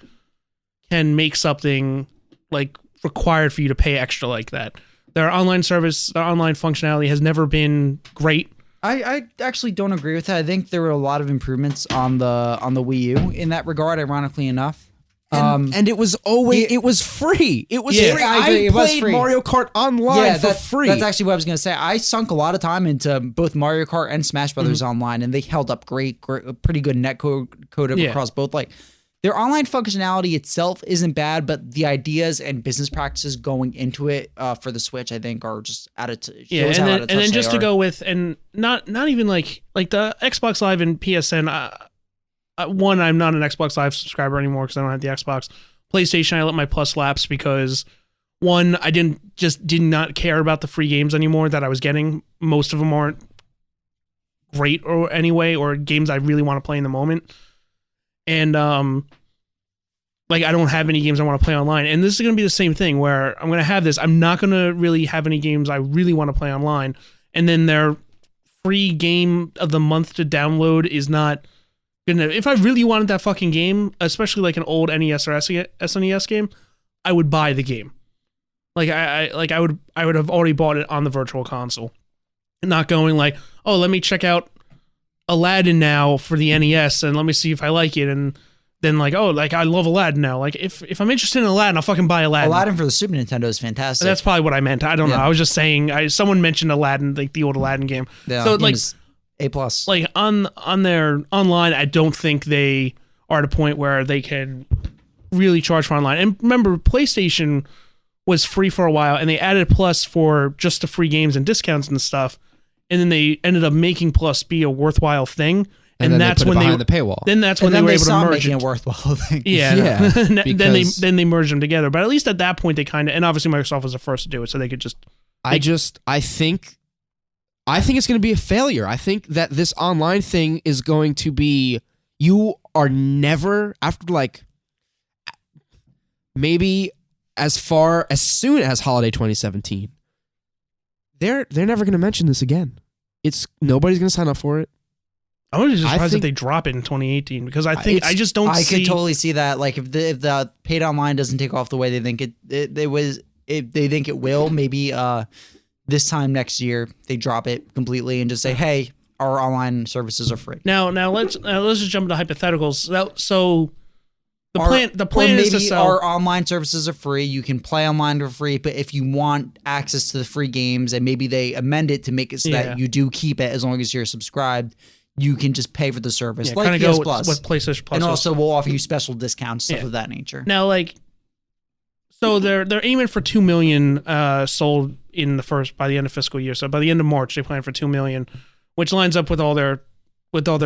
Speaker 1: can make something like required for you to pay extra like that. Their online service, their online functionality has never been great.
Speaker 3: I actually don't agree with that. I think there were a lot of improvements on the Wii U in that regard, ironically enough.
Speaker 2: And it was always it was free. It was free.
Speaker 3: I agree. It was
Speaker 2: played
Speaker 3: free.
Speaker 2: Mario Kart online for free.
Speaker 3: That's actually what I was gonna say. I sunk a lot of time into both Mario Kart and Smash Brothers online, and they held up great, pretty good net code across both. Like their online functionality itself isn't bad, but the ideas and business practices going into it for the Switch, I think, are just out of touch.
Speaker 1: Yeah, and then just to go with, and not even like the Xbox Live and PSN. One, I'm not an Xbox Live subscriber anymore because I don't have the Xbox. PlayStation, I let my Plus lapse because one, I did not care about the free games anymore that I was getting. Most of them aren't great or anyway, or games I really want to play in the moment. And like I don't have any games I want to play online. And this is going to be the same thing where I'm going to have this. I'm not going to really have any games I really want to play online. And then their free game of the month to download is not. If I really wanted that fucking game, especially like an old NES or SNES game, I would buy the game. Like I would have already bought it on the virtual console, and not going like, oh, let me check out Aladdin now for the NES and let me see if I like it, and then like, oh, like I love Aladdin now. Like if I'm interested in Aladdin, I'll fucking buy Aladdin.
Speaker 3: Aladdin for the Super Nintendo is fantastic.
Speaker 1: That's probably what I meant. I don't know. I was just saying. Someone mentioned Aladdin, like the old Aladdin game.
Speaker 3: Yeah,
Speaker 1: so like.
Speaker 3: A+.
Speaker 1: Like on their online, I don't think they are at a point where they can really charge for online. And remember, PlayStation was free for a while, and they added Plus for just the free games and discounts and stuff. And then they ended up making Plus be a worthwhile thing. And that's when they
Speaker 2: the paywall.
Speaker 1: Then that's when they were able to merge
Speaker 3: making
Speaker 1: it.
Speaker 3: A worthwhile thing.
Speaker 1: Yeah. then they merged them together. But at least at that point, they kind of, and obviously Microsoft was the first to do it, so they could just.
Speaker 2: I think it's going to be a failure. I think that this online thing is going to be, you are never, after like maybe as soon as holiday 2017, they're never going to mention this again. Nobody's going to sign up for it.
Speaker 1: I would be surprised if they drop it in 2018 because I just don't see.
Speaker 3: I could totally see that. Like if the paid online doesn't take off the way they think they think it will, maybe this time next year they drop it completely and just say, hey, our online services are free.
Speaker 1: Now let's just jump into hypotheticals. So the plan
Speaker 3: or
Speaker 1: is to
Speaker 3: maybe
Speaker 1: sell.
Speaker 3: our online services are free. You can play online for free, but if you want access to the free games, and maybe they amend it to make it so
Speaker 1: Yeah.
Speaker 3: that you do keep it as long as you're subscribed, you can just pay for the service,
Speaker 1: Yeah,
Speaker 3: like
Speaker 1: kind of
Speaker 3: PS
Speaker 1: go
Speaker 3: Plus.
Speaker 1: with PlayStation Plus.
Speaker 3: And
Speaker 1: was.
Speaker 3: also, we'll offer you special discounts, stuff
Speaker 1: Yeah.
Speaker 3: of that nature.
Speaker 1: Now, like, so they're aiming for 2 million sold by the end of fiscal year. So by the end of March, they plan for 2 million, which lines up with all their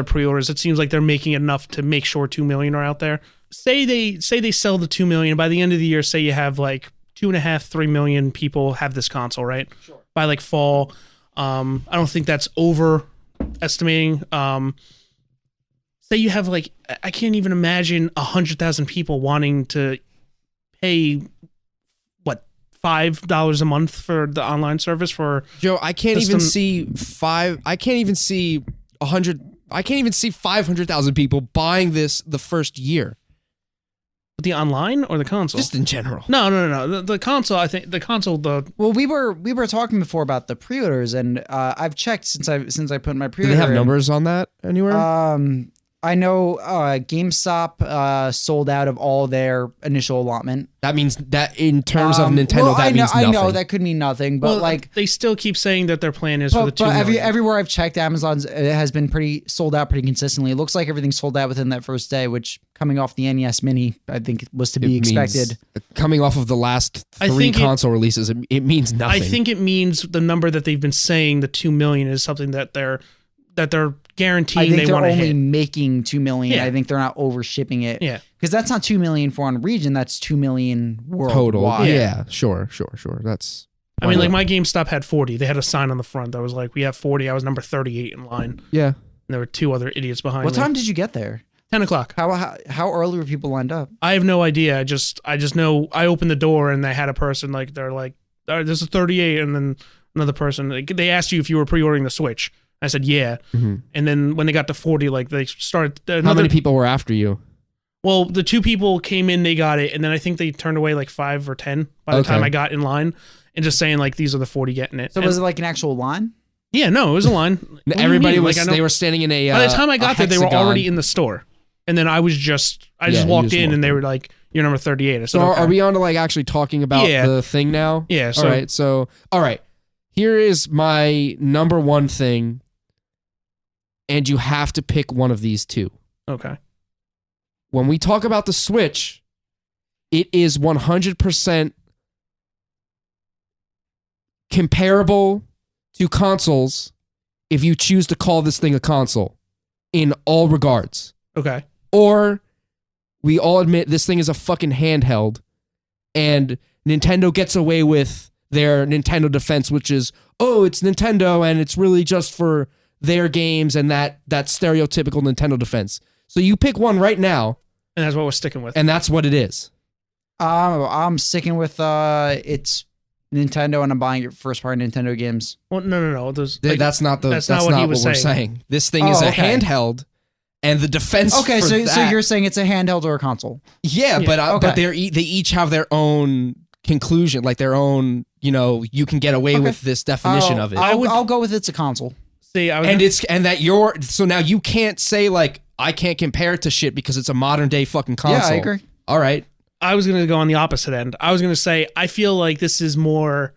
Speaker 1: pre-orders. It seems like they're making enough to make sure 2 million are out there. Say they sell the 2 million by the end of the year. Say you have like 2.5, 3 million people have this console, right? Sure. By like fall, I don't think that's overestimating. Say you have like, I can't even imagine 100,000 people wanting to pay what, $5 a month for the online service for
Speaker 2: Joe, I can't
Speaker 1: system.
Speaker 2: even see 500,000 people buying this the first year.
Speaker 1: The online or the console?
Speaker 2: Just in general.
Speaker 1: No. The console, I think
Speaker 3: Well, we were talking before about the pre-orders, and I've checked since I put my
Speaker 2: Do
Speaker 3: pre-order.
Speaker 2: they have
Speaker 3: in.
Speaker 2: numbers on that anywhere?
Speaker 3: I know GameStop sold out of all their initial allotment.
Speaker 2: That means that in terms of Nintendo,
Speaker 3: well,
Speaker 2: that means nothing.
Speaker 3: I know that could mean nothing, but like
Speaker 1: they still keep saying that their plan is for the 2 million.
Speaker 3: everywhere I've checked, Amazon's it has been pretty sold out pretty consistently. It looks like everything's sold out within that first day, which coming off the NES Mini, I think was to be expected.
Speaker 2: Coming off of the last
Speaker 1: I
Speaker 2: 3
Speaker 1: think
Speaker 2: console releases, it means nothing.
Speaker 1: I think it means the number that they've been saying, the 2 million, is something that they're guaranteeing
Speaker 3: I think
Speaker 1: they
Speaker 3: they're
Speaker 1: want to
Speaker 3: only
Speaker 1: hit.
Speaker 3: making 2 million.
Speaker 1: Yeah.
Speaker 3: I think they're not over shipping it.
Speaker 1: Yeah.
Speaker 3: Because that's not 2 million for one region. That's 2 million worldwide.
Speaker 2: total. Yeah, sure. That's.
Speaker 1: I mean, like my GameStop had 40. They had a sign on the front that was like, "We have 40." I was number 38 in line.
Speaker 2: Yeah.
Speaker 1: And there were 2 other idiots behind
Speaker 3: What
Speaker 1: me.
Speaker 3: time did you get there?
Speaker 1: 10 o'clock.
Speaker 3: How early were people lined up?
Speaker 1: I have no idea. I just know I opened the door and they had a person like, they're like, "This is 38," and then another person. They asked you if you were pre-ordering the Switch. I said, yeah.
Speaker 2: Mm-hmm.
Speaker 1: And then when they got to 40, like they started.
Speaker 2: How many people were after you?
Speaker 1: Well, the 2 people came in, they got it. And then I think they turned away like 5 or 10 by the time I got in line, and just saying like, these are the 40 getting it.
Speaker 3: So
Speaker 1: and,
Speaker 3: was it like an actual line?
Speaker 1: Yeah, no, it was a line. What do you
Speaker 2: Everybody
Speaker 1: mean?
Speaker 2: was.
Speaker 1: Like, I know-
Speaker 2: They were standing in a.
Speaker 1: by the time I got there, they were
Speaker 2: hexagon.
Speaker 1: already in the store. And then I just
Speaker 2: you
Speaker 1: walked
Speaker 2: just
Speaker 1: in
Speaker 2: walked
Speaker 1: and they
Speaker 2: in.
Speaker 1: were like, "You're number 38." I said,
Speaker 2: So
Speaker 1: okay.
Speaker 2: are we on to like actually talking about
Speaker 1: Yeah.
Speaker 2: the thing now?
Speaker 1: Yeah. So
Speaker 2: all right. So all right. Here is my number one thing, and you have to pick one of these 2.
Speaker 1: okay.
Speaker 2: When we talk about the Switch, it is 100% comparable to consoles if you choose to call this thing a console in all regards.
Speaker 1: Okay.
Speaker 2: Or we all admit this thing is a fucking handheld, and Nintendo gets away with their Nintendo defense, which is, oh, it's Nintendo and it's really just for their games, and that stereotypical Nintendo defense. So you pick one right now,
Speaker 1: And that's what we're sticking with.
Speaker 2: and that's what it is.
Speaker 3: I'm sticking with it's Nintendo, and I'm buying your first party Nintendo games.
Speaker 1: Well, no. There's,
Speaker 2: That's not
Speaker 1: that's not what he was
Speaker 2: we're
Speaker 1: saying.
Speaker 2: saying. This thing is a
Speaker 3: okay.
Speaker 2: handheld, and the defense.
Speaker 3: Okay,
Speaker 2: for
Speaker 3: so
Speaker 2: that,
Speaker 3: you're saying it's a handheld or a console?
Speaker 2: yeah,
Speaker 1: Yeah,
Speaker 2: but
Speaker 3: okay.
Speaker 2: they each have their own conclusion, like their own. You can get away
Speaker 3: Okay.
Speaker 2: with this definition of it,
Speaker 3: I'll go with it's a console.
Speaker 1: See, I was
Speaker 2: so now you can't say like I can't compare it to shit because it's a modern day fucking console.
Speaker 3: Yeah, I agree.
Speaker 2: All right,
Speaker 1: I was going to go on the opposite end. I was going to say, I feel like this is more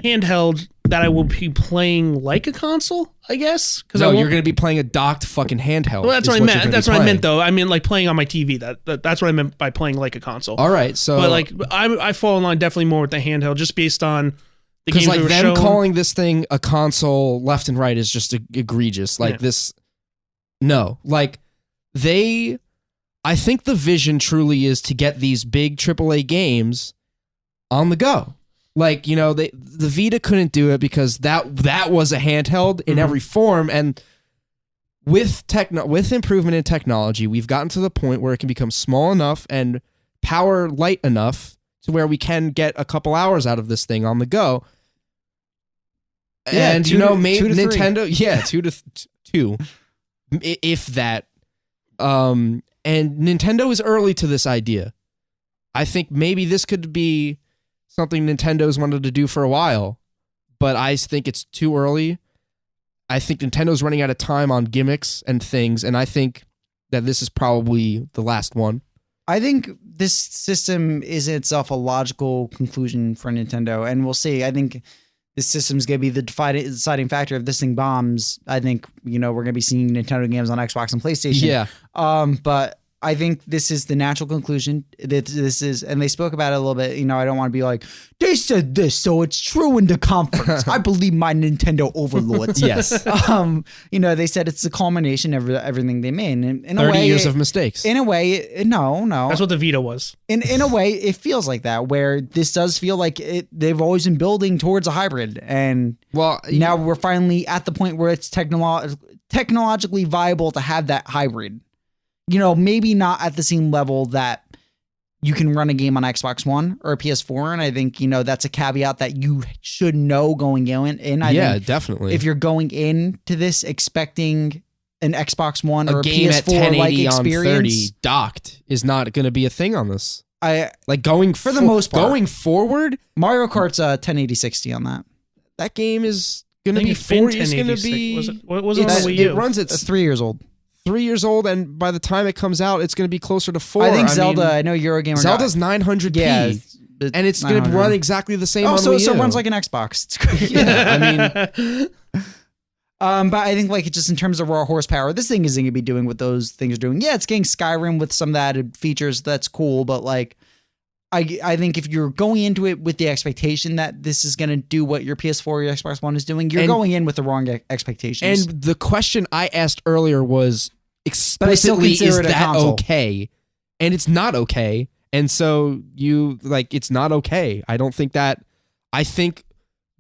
Speaker 1: handheld that I will be playing like a console, I guess.
Speaker 2: no, you're going to be playing a docked fucking handheld.
Speaker 1: Well, that's
Speaker 2: is
Speaker 1: what I
Speaker 2: you're
Speaker 1: meant.
Speaker 2: gonna
Speaker 1: That's
Speaker 2: be
Speaker 1: what I
Speaker 2: playing.
Speaker 1: meant, though. I mean, like playing on my TV. That's what I meant by playing like a console.
Speaker 2: All right, so
Speaker 1: But like, I fall in line definitely more with the handheld, just based on the
Speaker 2: because
Speaker 1: games
Speaker 2: like
Speaker 1: we were
Speaker 2: them
Speaker 1: shown.
Speaker 2: calling this thing a console left and right is just egregious. Like
Speaker 1: Yeah.
Speaker 2: this, no, like I think the vision truly is to get these big AAA games on the go. Like, the Vita couldn't do it because that was a handheld in
Speaker 1: Mhm.
Speaker 2: every form, and with improvement in technology, we've gotten to the point where it can become small enough and power light enough to where we can get a couple hours out of this thing on the go.
Speaker 3: Yeah,
Speaker 2: And maybe
Speaker 3: 2 to 3.
Speaker 2: Nintendo, 2 to 2, if that. And Nintendo is early to this idea. I think maybe this could be something Nintendo's wanted to do for a while, but I think it's too early. I think Nintendo's running out of time on gimmicks and things, and I think that this is probably the last one.
Speaker 3: I think this system is itself a logical conclusion for Nintendo, and we'll see. I think this system's going to be the deciding factor. If this thing bombs, I think, we're going to be seeing Nintendo games on Xbox and PlayStation.
Speaker 2: Yeah.
Speaker 3: But I think this is the natural conclusion. That this is, and they spoke about it a little bit. I don't want to be like, they said this, so it's true in the conference. I believe my Nintendo overlords.
Speaker 2: Yes.
Speaker 3: They said it's the culmination of everything they made. And in
Speaker 2: 30
Speaker 3: a way,
Speaker 2: years of mistakes.
Speaker 3: In a way, no.
Speaker 1: That's what the Vita was.
Speaker 3: In a way, it feels like that, where this does feel like they've always been building towards a hybrid. And now we're finally at the point where it's technologically viable to have that hybrid. Maybe not at the same level that you can run a game on Xbox One or a PS4. And I think, that's a caveat that you should know going in. I think
Speaker 2: definitely.
Speaker 3: If you're going into this expecting an Xbox One or a
Speaker 2: game
Speaker 3: PS4 like
Speaker 2: at 1080
Speaker 3: experience,
Speaker 2: on 30 docked is not going to be a thing on this.
Speaker 3: For the most part,
Speaker 2: going forward,
Speaker 3: Mario Kart's 1080 60 on that.
Speaker 2: That game is going to be 40. It's going to be.
Speaker 1: What was it on the Wii U?
Speaker 2: It runs at
Speaker 3: 3 years old.
Speaker 2: 3 years old, and by the time it comes out, it's going to be closer to 4.
Speaker 3: I think Zelda. I know Eurogamer.
Speaker 2: Zelda's 900p, and it's going to run exactly the same on Wii U.
Speaker 3: So it runs like an Xbox. It's great. But I think just in terms of raw horsepower, this thing isn't going to be doing what those things are doing. Yeah, it's getting Skyrim with some of the added features. That's cool, but I think if you're going into it with the expectation that this is going to do what your PS4 or your Xbox One is doing, you're going in with the wrong expectations.
Speaker 2: And the question I asked earlier was explicitly, is that okay? And it's not okay. And so it's not okay. I don't think that. I think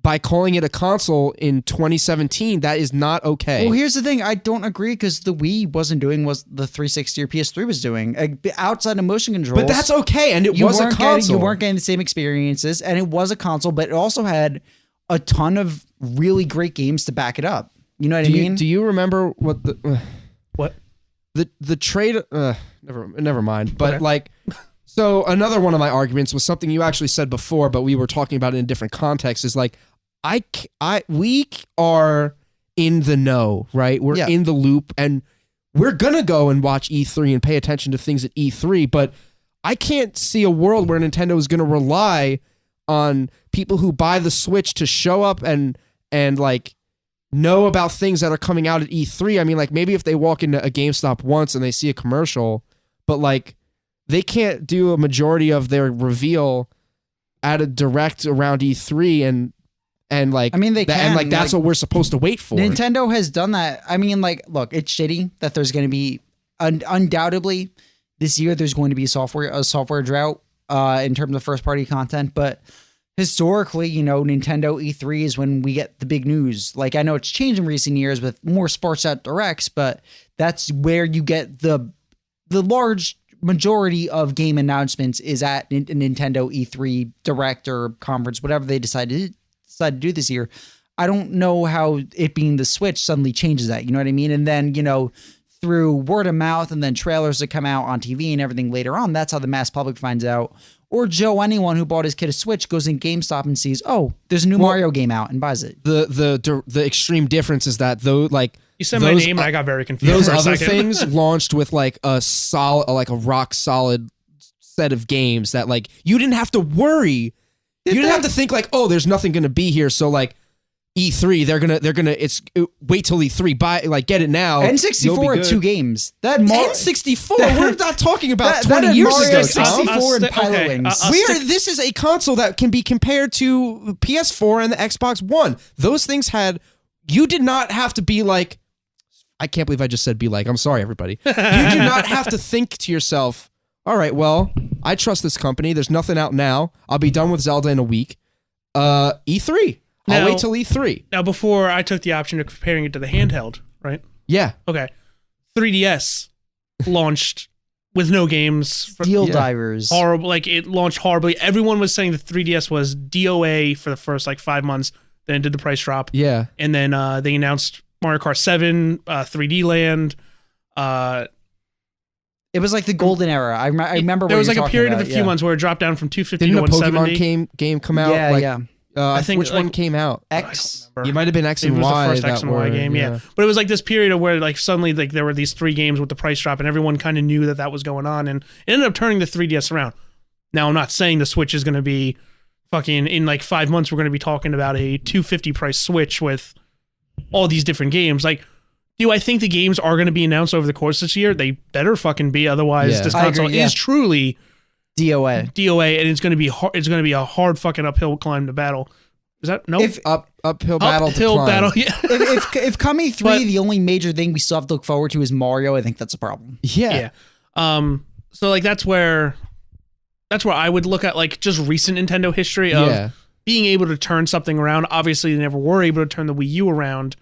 Speaker 2: by calling it a console in 2017, that is not okay.
Speaker 3: Well, here's the thing. I don't agree, because the Wii wasn't doing what the 360 or PS3 was doing. Outside of motion controls.
Speaker 2: But that's okay, and it was a console.
Speaker 3: You weren't getting the same experiences, and it was a console, but it also had a ton of really great games to back it up. You know what I mean?
Speaker 2: Do you remember what the...
Speaker 1: What?
Speaker 2: The trade... never mind. But so another one of my arguments was something you actually said before, but we were talking about it in a different context, is we are in the know, right? We're in the loop, and we're going to go and watch E3 and pay attention to things at E3, but I can't see a world where Nintendo is going to rely on people who buy the Switch to show up and know about things that are coming out at E3. I mean, maybe if they walk into a GameStop once and they see a commercial, but they can't do a majority of their reveal at a direct around E3 and they can. And that's what we're supposed to wait for.
Speaker 3: Nintendo has done that. I mean, look, it's shitty that there's going to be undoubtedly this year there's going to be a software drought in terms of first party content, but historically, Nintendo E3 is when we get the big news. I know it's changed in recent years with more sports at directs, but that's where you get the large majority of game announcements is at Nintendo E3 direct or conference, whatever they decide to do this year. I don't know how it being the Switch suddenly changes that. You know what I mean? And then, through word of mouth and then trailers that come out on TV and everything later on, that's how the mass public finds out. Or anyone who bought his kid a Switch goes in GameStop and sees, oh, there's a new Mario game out, and buys it.
Speaker 2: The extreme difference is that
Speaker 1: you said my name and I got very confused.
Speaker 2: Those
Speaker 1: for a
Speaker 2: other
Speaker 1: second.
Speaker 2: things launched with a solid, a rock solid set of games that you didn't have to worry. You didn't have to think there's nothing going to be here. So E3, they're gonna wait till E3, buy get it now.
Speaker 3: N64 had 2 games. That
Speaker 2: N64, we're not talking about 20 years
Speaker 3: Mario
Speaker 2: ago.
Speaker 3: 64 and Pilot Wings.
Speaker 2: This is a console that can be compared to PS4 and the Xbox One. Those things you did not have to be I can't believe I just said I'm sorry, everybody. You do not have to think to yourself, all right, well, I trust this company. There's nothing out now. I'll be done with Zelda in a week. E3. I'll wait till E3.
Speaker 1: Now, before I took the option of comparing it to the handheld, right?
Speaker 2: Yeah.
Speaker 1: Okay. 3DS launched with no games.
Speaker 3: Steel Divers.
Speaker 1: Horrible. It launched horribly. Everyone was saying the 3DS was DOA for the first 5 months. Then it did the price drop.
Speaker 2: Yeah.
Speaker 1: And then they announced Mario Kart 7, 3D Land.
Speaker 3: It was the golden era. I remember
Speaker 1: there was a period of a
Speaker 3: few
Speaker 1: few months where it dropped down from 250
Speaker 2: Didn't
Speaker 1: to
Speaker 2: a
Speaker 1: 170.
Speaker 2: Pokemon game come out?
Speaker 3: Yeah,
Speaker 1: I think
Speaker 2: which one came out?
Speaker 3: X.
Speaker 1: remember.
Speaker 2: You might have been X
Speaker 1: It
Speaker 2: and
Speaker 1: was
Speaker 2: Y.
Speaker 1: the first
Speaker 2: that
Speaker 1: X and Y
Speaker 2: were-
Speaker 1: game, yeah. But it was like this period of where like suddenly like there were these 3 games with the price drop, and everyone kind of knew that was going on, and it ended up turning the 3DS around. Now I'm not saying the Switch is going to be fucking in like 5 months. We're going to be talking about a $250 price Switch with all these different games. Like, do I think the games are going to be announced over the course of this year? They better fucking be. Otherwise,
Speaker 2: Yeah.
Speaker 1: this
Speaker 3: I agree,
Speaker 1: console
Speaker 3: yeah.
Speaker 1: is truly
Speaker 3: DOA.
Speaker 1: DOA, and it's going to be it's going to be a hard fucking uphill climb to battle. Is that no?
Speaker 2: Uphill battle. to
Speaker 1: Uphill
Speaker 2: climb.
Speaker 1: battle. Yeah.
Speaker 3: If Kami 3,
Speaker 1: But-
Speaker 3: the only major thing we still have to look forward to is Mario, I think that's a problem.
Speaker 2: Yeah.
Speaker 1: Yeah. So like that's where I would look at like just recent Nintendo history of
Speaker 2: Yeah.
Speaker 1: being able to turn something around. Obviously, they never were able to turn the Wii U around,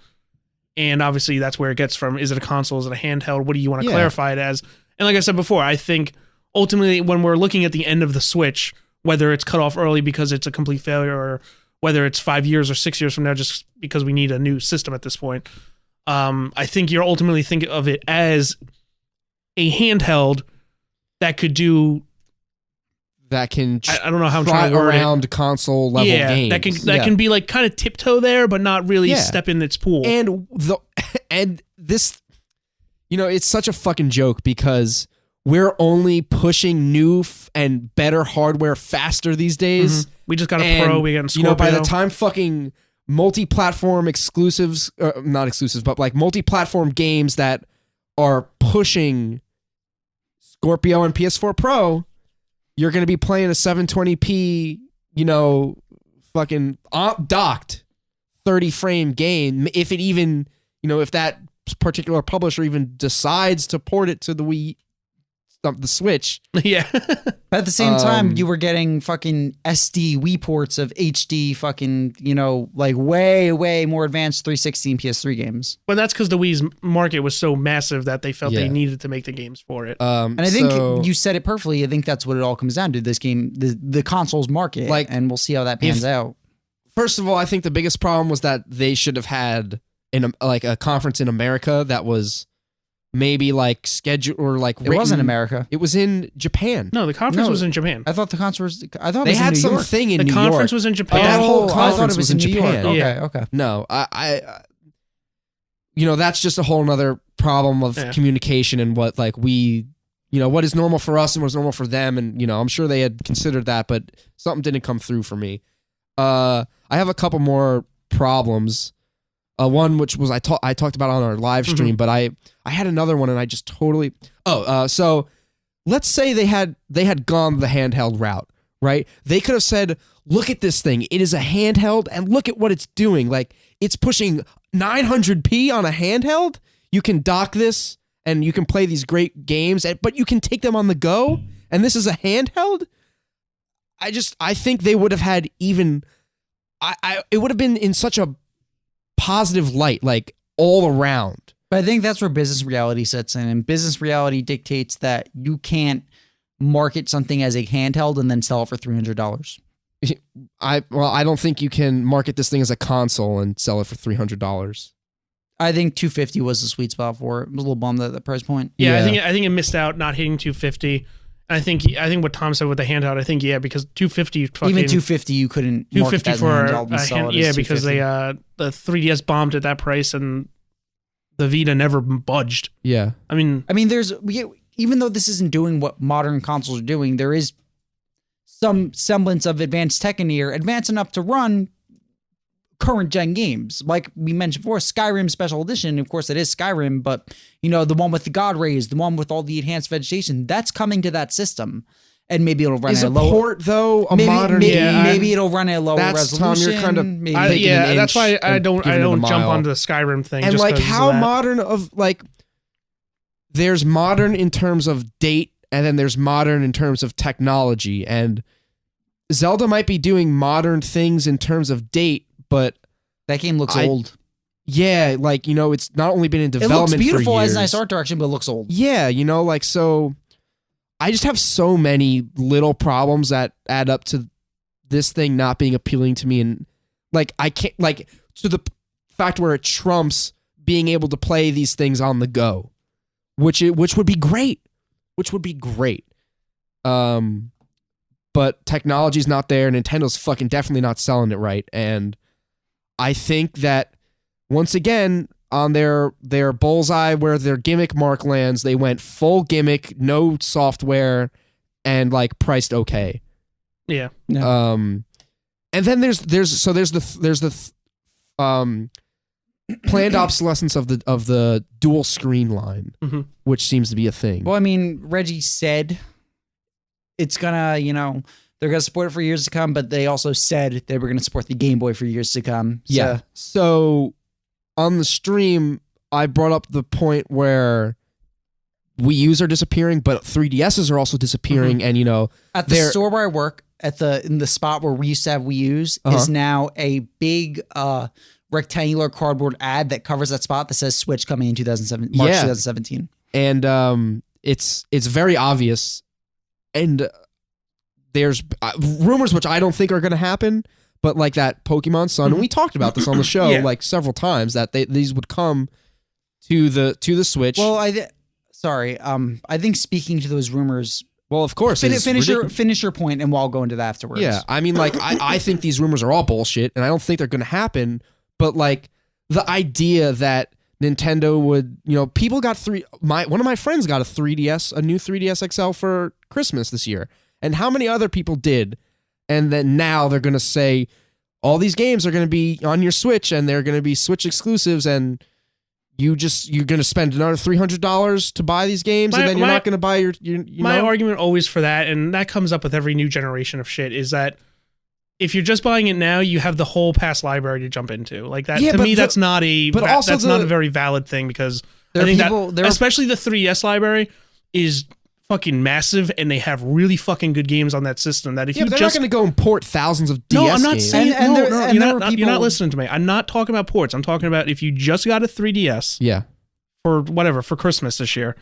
Speaker 1: and obviously that's where it gets from. Is it a console? Is it a handheld? What do you want to
Speaker 2: Yeah.
Speaker 1: clarify it as? And like I said before, I think ultimately when we're looking at the end of the Switch, whether it's cut off early because it's a complete failure, or whether it's 5 years or 6 years from now just because we need a new system at this point, I think you're ultimately thinking of it as a handheld that could do.
Speaker 2: That can
Speaker 1: I don't know how I'm
Speaker 2: try
Speaker 1: trying to word it.
Speaker 2: around console level games.
Speaker 1: that can be like kind of tiptoe there, but not really
Speaker 2: Yeah.
Speaker 1: step in its pool.
Speaker 2: And this, it's such a fucking joke because we're only pushing new and better hardware faster these days.
Speaker 1: We just got a
Speaker 2: And,
Speaker 1: Pro. We got a Scorpio.
Speaker 2: by the time fucking multi-platform exclusives, not exclusives, but like multi-platform games that are pushing Scorpio and PS4 Pro, you're going to be playing a 720p, fucking docked 30 frame game. If it even, if that particular publisher even decides to port it to the Switch.
Speaker 1: yeah.
Speaker 3: But at the same time, you were getting fucking SD Wii ports of HD fucking, like way, way more advanced 360 and PS3 games.
Speaker 1: But that's because the Wii's market was so massive that they felt
Speaker 2: Yeah.
Speaker 1: they needed to make the games for it.
Speaker 3: And I think you said it perfectly. I think that's what it all comes down to. This game, the consoles market, and we'll see how that pans out.
Speaker 2: First of all, I think the biggest problem was that they should have had a conference in America that was maybe like scheduled or like
Speaker 3: It wasn't America.
Speaker 2: It was in Japan.
Speaker 1: No, the conference
Speaker 3: No.
Speaker 1: was in Japan.
Speaker 3: I thought the concert was. I thought it
Speaker 2: They
Speaker 3: was in
Speaker 2: had
Speaker 3: New York.
Speaker 2: something in
Speaker 1: The
Speaker 2: New
Speaker 1: conference
Speaker 2: York.
Speaker 1: was in Japan.
Speaker 2: that whole
Speaker 3: I thought
Speaker 2: conference
Speaker 3: it
Speaker 2: was in
Speaker 3: New York.
Speaker 2: Japan.
Speaker 3: Okay,
Speaker 1: Yeah.
Speaker 3: okay.
Speaker 2: No, I that's just a whole nother problem of communication and what like we, what is normal for us and what's normal for them. And, I'm sure they had considered that, but something didn't come through for me. I have a couple more problems. One which was I talked about on our live stream, but I had another one and I just totally. So let's say they had gone the handheld route, right? They could have said, "Look at this thing. It is a handheld, and look at what it's doing. Like it's pushing 900p on a handheld. You can dock this, and you can play these great games, but you can take them on the go. And this is a handheld." I think they would have had even. It would have been in such a positive light, like all around.
Speaker 3: But I think that's where business reality sets in, and business reality dictates that you can't market something as a handheld and then sell it for $300.
Speaker 2: I don't think you can market this thing as a console and sell it for $300.
Speaker 3: I think $250 was the sweet spot for it. I was a little bummed at the price point.
Speaker 1: Yeah,
Speaker 2: Yeah.
Speaker 1: I think it missed out not hitting 250. I think what Tom said with the handheld. I think because 250 fucking
Speaker 3: Even $250, you couldn't market
Speaker 1: 250
Speaker 3: that as a
Speaker 1: for
Speaker 3: handheld and
Speaker 1: a
Speaker 3: sell
Speaker 1: hand,
Speaker 3: it as
Speaker 1: yeah, because they
Speaker 3: $250.
Speaker 1: the 3DS bombed at that price and the Vita never budged.
Speaker 2: Yeah.
Speaker 1: I mean,
Speaker 3: even though this isn't doing what modern consoles are doing, there is some semblance of advanced tech in here, advanced enough to run current gen games. Like we mentioned before, Skyrim Special Edition, of course it is Skyrim, but the one with the God rays, the one with all the enhanced vegetation, that's coming to that system. And maybe it'll run
Speaker 2: Is
Speaker 3: at
Speaker 2: a
Speaker 3: a lower
Speaker 2: port though a
Speaker 3: maybe,
Speaker 2: modern
Speaker 3: maybe,
Speaker 2: game?
Speaker 3: maybe it'll run at a lower
Speaker 2: That's, Tom,
Speaker 3: resolution.
Speaker 2: you're kind of
Speaker 3: maybe
Speaker 2: taking an
Speaker 1: that's why
Speaker 2: inch
Speaker 1: I
Speaker 2: and
Speaker 1: don't
Speaker 2: giving it a
Speaker 1: jump
Speaker 2: mile.
Speaker 1: onto the Skyrim thing.
Speaker 2: And
Speaker 1: just
Speaker 2: like
Speaker 1: 'cause of
Speaker 2: how
Speaker 1: that.
Speaker 2: modern of like there's modern in terms of date and then there's modern in terms of technology, and Zelda might be doing modern things in terms of date, but
Speaker 3: that game looks
Speaker 2: I-
Speaker 3: old.
Speaker 2: yeah, like it's not only been in
Speaker 3: It
Speaker 2: development
Speaker 3: looks beautiful,
Speaker 2: for years.
Speaker 3: has nice art direction, but it looks old.
Speaker 2: Yeah, like so I just have so many little problems that add up to this thing not being appealing to me, and like I can't like to the fact where it trumps being able to play these things on the go, which would be great. but technology's not there. Nintendo's fucking definitely not selling it right. And I think that once again, on their bullseye where their gimmick mark lands, they went full gimmick, no software, and like priced okay.
Speaker 1: Yeah.
Speaker 2: And then there's the planned obsolescence of the dual screen line, which seems to be a thing.
Speaker 3: Well, I mean, Reggie said it's gonna, they're gonna support it for years to come, but they also said they were gonna support the Game Boy for years to come. So.
Speaker 2: Yeah. So on the stream, I brought up the point where Wii U's are disappearing, but 3DSs are also disappearing, and
Speaker 3: at the store where I work, in the spot where we used to have Wii U's, is now a big rectangular cardboard ad that covers that spot that says Switch coming in March 2017.
Speaker 2: And it's very obvious, and there's rumors which I don't think are going to happen, but like that Pokemon Sun, and we talked about this on the show like several times, that these would come to the Switch.
Speaker 3: Well, I think speaking to those rumors.
Speaker 2: Well, of course.
Speaker 3: Finish your point, and we'll go into that afterwards.
Speaker 2: Yeah, I mean, like, I think these rumors are all bullshit, and I don't think they're going to happen. But like, the idea that Nintendo would, people got one of my friends got a new 3DS XL for Christmas this year, and how many other people did? And then now they're going to say all these games are going to be on your Switch, and they're going to be Switch exclusives, and you're going to spend another $300 to buy these games, and then you're not going to buy your
Speaker 1: My argument always for that, and that comes up with every new generation of shit, is that if you're just buying it now, you have the whole past library to jump into. Like that, to me, that's not a very valid thing, because I think especially the 3DS library is fucking massive, and they have really fucking good games on that system. That if
Speaker 2: they're not going to go and port thousands of DS games.
Speaker 1: No, I'm not saying. You're not listening to me. I'm not talking about ports. I'm talking about if you just got a 3DS.
Speaker 2: Yeah.
Speaker 1: For Christmas this year,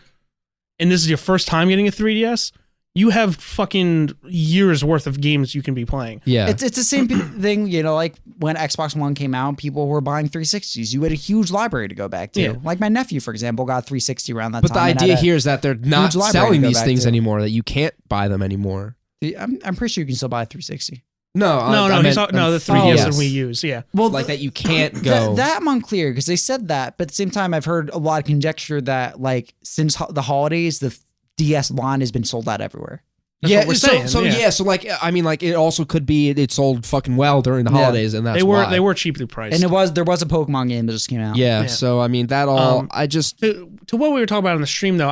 Speaker 1: and this is your first time getting a 3DS, you have fucking years worth of games you can be playing.
Speaker 2: Yeah.
Speaker 3: It's the same thing, like when Xbox One came out, people were buying 360s. You had a huge library to go back to. Yeah. Like my nephew, for example, got a 360 around that time.
Speaker 2: But the idea here is that they're not selling these things anymore, that you can't buy them anymore.
Speaker 3: I'm pretty sure you can still buy a 360.
Speaker 2: No,
Speaker 1: the 3DS and Wii U's, yeah.
Speaker 3: Well,
Speaker 2: like that you can't go.
Speaker 3: That I'm unclear, because they said that, but at the same time, I've heard a lot of conjecture that, like, since the holidays, the DS line has been sold out everywhere.
Speaker 1: That's what we're saying.
Speaker 2: So like, I mean, like, it also could be it sold fucking well during the holidays, and that's why.
Speaker 1: They were cheaply priced.
Speaker 3: And there was a Pokemon game that just came out.
Speaker 2: Yeah. So I mean, that all
Speaker 1: to what we were talking about on the stream though,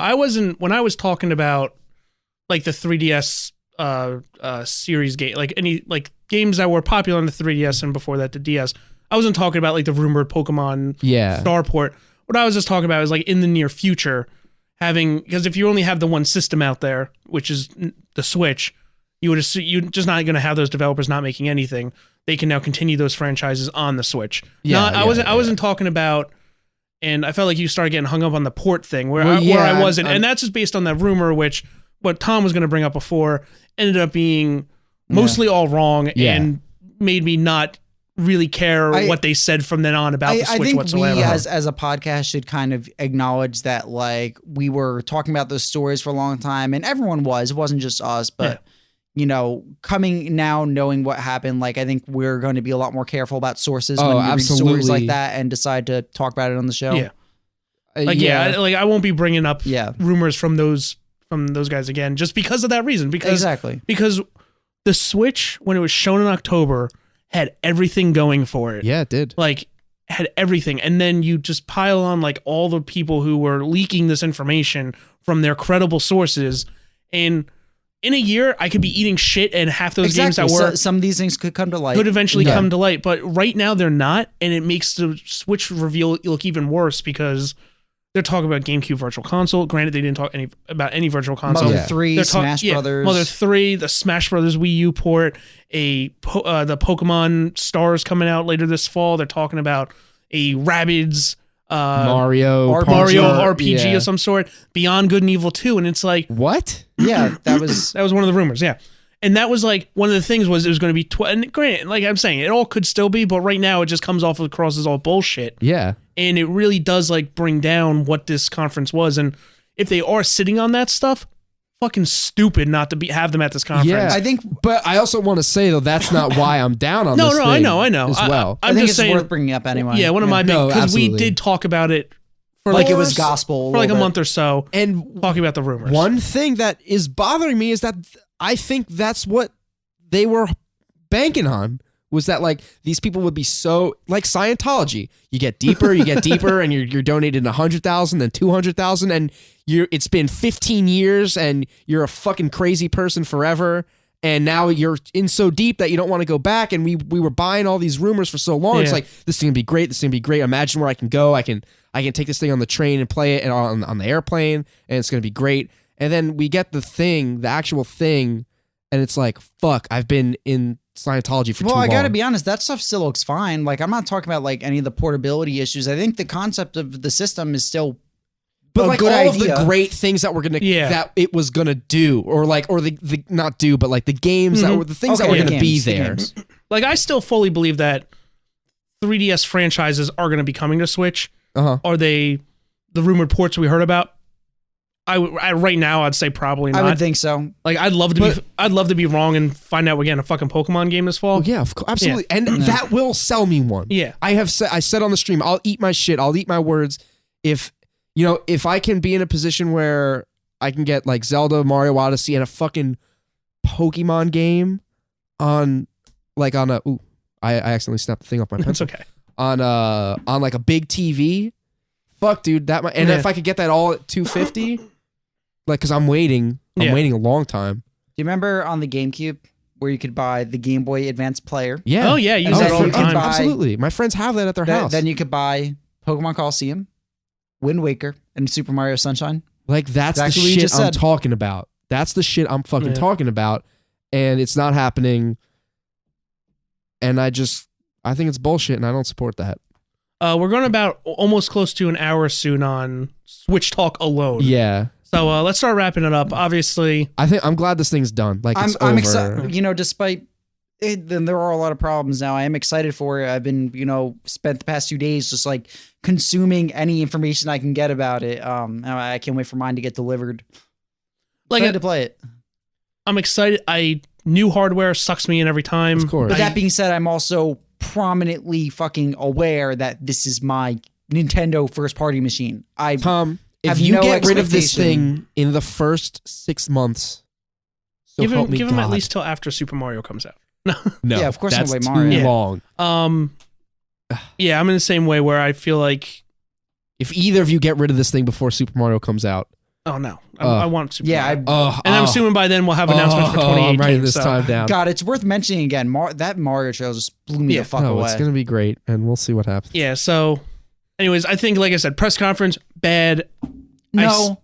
Speaker 1: when I was talking about like the 3DS series game, like any like games that were popular on the 3DS and before that the DS, I wasn't talking about like the rumored Pokemon Starport. What I was just talking about is like in the near future, because if you only have the one system out there, which is the Switch, you're just not going to have those developers not making anything. They can now continue those franchises on the Switch. I wasn't talking about, and I felt like you started getting hung up on the port thing where I wasn't, and that's just based on that rumor, which what Tom was going to bring up before ended up being mostly all wrong and made me not really care what they said from then on about the Switch whatsoever.
Speaker 3: I think we as a podcast should kind of acknowledge that, like, we were talking about those stories for a long time, and everyone was. It wasn't just us, but coming now, knowing what happened, like, I think we're going to be a lot more careful about sources when we read stories like that and decide to talk about it on the show.
Speaker 1: Yeah. I won't be bringing up rumors from those guys again just because of that reason. Because the Switch, when it was shown in October, had everything going for it.
Speaker 2: Yeah, it did.
Speaker 1: Like, had everything. And then you just pile on, like, all the people who were leaking this information from their credible sources. And in a year, I could be eating shit, and half those games that were...
Speaker 3: some of these things could come to light.
Speaker 1: Could eventually come to light. But right now, they're not. And it makes the Switch reveal look even worse because they're talking about GameCube Virtual Console. Granted, they didn't talk about any Virtual Console.
Speaker 3: Mother 3, Smash Brothers.
Speaker 1: Mother 3, the Smash Brothers Wii U port, the Pokemon Stars coming out later this fall. They're talking about a Rabbids
Speaker 2: Mario
Speaker 1: RPG of some sort, Beyond Good and Evil 2, and it's like...
Speaker 2: What?
Speaker 3: Yeah, that was
Speaker 1: one of the rumors, yeah. And that was like, one of the things was it was going to be... and granted, like I'm saying, it all could still be, but right now it just comes off across as all bullshit.
Speaker 2: Yeah.
Speaker 1: And it really does like bring down what this conference was. And if they are sitting on that stuff, fucking stupid not to have them at this conference.
Speaker 2: Yeah,
Speaker 3: I think
Speaker 2: but I also want to say though that's not why I'm down on this.
Speaker 1: No,
Speaker 2: thing
Speaker 1: I know.
Speaker 2: as well.
Speaker 1: I'm
Speaker 3: I think
Speaker 1: just
Speaker 3: it's
Speaker 1: saying,
Speaker 3: worth bringing up anyway.
Speaker 1: Yeah, one of my big
Speaker 2: No,
Speaker 1: because we
Speaker 2: absolutely.
Speaker 1: did talk about it for
Speaker 3: Like it was gospel
Speaker 1: for like a
Speaker 3: little
Speaker 1: month or so,
Speaker 2: And
Speaker 1: talking about the rumors.
Speaker 2: one thing that is bothering me is that I think that's what they were banking on, was that like these people would be so like Scientology. You get deeper, and you're donating 100,000, then 200,000, and it's been 15 years, and you're a fucking crazy person forever. And now you're in so deep that you don't want to go back. And we were buying all these rumors for so long. It's
Speaker 1: Yeah.
Speaker 2: like, this is gonna be great. This is gonna be great. Imagine where I can go. I can take this thing on the train and play it, and on the airplane, and it's gonna be great. And then we get the actual thing, and it's like, fuck, I've been in Scientology for too long.
Speaker 3: Well, I gotta be honest, that stuff still looks fine. Like, I'm not talking about like any of the portability issues. I think the concept of the system is still
Speaker 2: But
Speaker 3: a
Speaker 2: like
Speaker 3: good
Speaker 2: all
Speaker 3: idea.
Speaker 2: of the great things that we're gonna that it was gonna do, or the not do, but like the games that were the things that
Speaker 3: Okay,
Speaker 2: were gonna be
Speaker 3: games, the
Speaker 2: there.
Speaker 3: games.
Speaker 1: Like, I still fully believe that 3DS franchises are going to be coming to Switch. Are they the rumored ports we heard about? Right now I'd say probably not.
Speaker 3: I would think so.
Speaker 1: Like, I'd love to be wrong and find out we're getting a fucking Pokemon game this fall.
Speaker 2: Oh yeah, of course, absolutely, and that will sell me one.
Speaker 1: Yeah.
Speaker 2: I said on the stream, I'll eat my shit. I'll eat my words. If I can be in a position where I can get like Zelda, Mario Odyssey, and a fucking Pokemon game on a I accidentally snapped the thing off my
Speaker 1: That's
Speaker 2: pencil.
Speaker 1: okay.
Speaker 2: On like a big TV. Fuck, dude, that might, and if I could get that all at $250, like, cause I'm waiting a long time.
Speaker 3: Do you remember on the GameCube where you could buy the Game Boy Advance player?
Speaker 2: Yeah.
Speaker 1: Oh yeah, use
Speaker 3: And
Speaker 1: that
Speaker 3: then
Speaker 1: all the
Speaker 3: you can
Speaker 1: time.
Speaker 3: buy-
Speaker 2: Absolutely. My friends have that at their house.
Speaker 3: Then you could buy Pokemon Coliseum, Wind Waker, and Super Mario Sunshine.
Speaker 2: Like, that's
Speaker 3: Exactly what
Speaker 2: the
Speaker 3: you
Speaker 2: shit
Speaker 3: just
Speaker 2: I'm
Speaker 3: said.
Speaker 2: talking about. That's the shit I'm fucking talking about. And it's not happening. And I think it's bullshit, and I don't support that.
Speaker 1: We're going about almost close to an hour soon on Switch Talk alone.
Speaker 2: Yeah.
Speaker 1: So let's start wrapping it up. Obviously,
Speaker 2: I'm glad this thing's done. Like, it's
Speaker 3: I'm
Speaker 2: over.
Speaker 3: excited. Despite it, then there are a lot of problems now. I am excited for it. I've been, spent the past 2 days just like consuming any information I can get about it. And I can't wait for mine to get delivered.
Speaker 1: like
Speaker 3: Excited to play it.
Speaker 1: I'm excited. New hardware sucks me in every time.
Speaker 2: Of course.
Speaker 3: But that being said, I'm also prominently fucking aware that this is my Nintendo first party machine.
Speaker 2: Tom, if
Speaker 3: have
Speaker 2: you
Speaker 3: no
Speaker 2: get rid of this
Speaker 3: expectation.
Speaker 2: thing in the first 6 months, so
Speaker 1: Give
Speaker 2: help me
Speaker 1: him at
Speaker 2: God.
Speaker 1: least till after Super Mario comes out.
Speaker 2: No,
Speaker 3: Yeah, of course I'm
Speaker 2: that's
Speaker 3: gonna play
Speaker 2: too
Speaker 3: Mario.
Speaker 2: long.
Speaker 1: Yeah, I'm in the same way where I feel like,
Speaker 2: If either of you get rid of this thing before Super Mario comes out,
Speaker 1: oh no, I want Super
Speaker 3: Yeah,
Speaker 1: Mario. And I'm assuming by then we'll have announcements for 2018.
Speaker 2: I'm writing this
Speaker 1: so.
Speaker 2: time down.
Speaker 3: God, it's worth mentioning again. That Mario trailer just blew me
Speaker 1: Yeah.
Speaker 3: the fuck
Speaker 2: No,
Speaker 3: away.
Speaker 2: it's gonna be great, and we'll see what happens.
Speaker 1: Yeah, so anyways, I think, like I said, press conference, bad. No,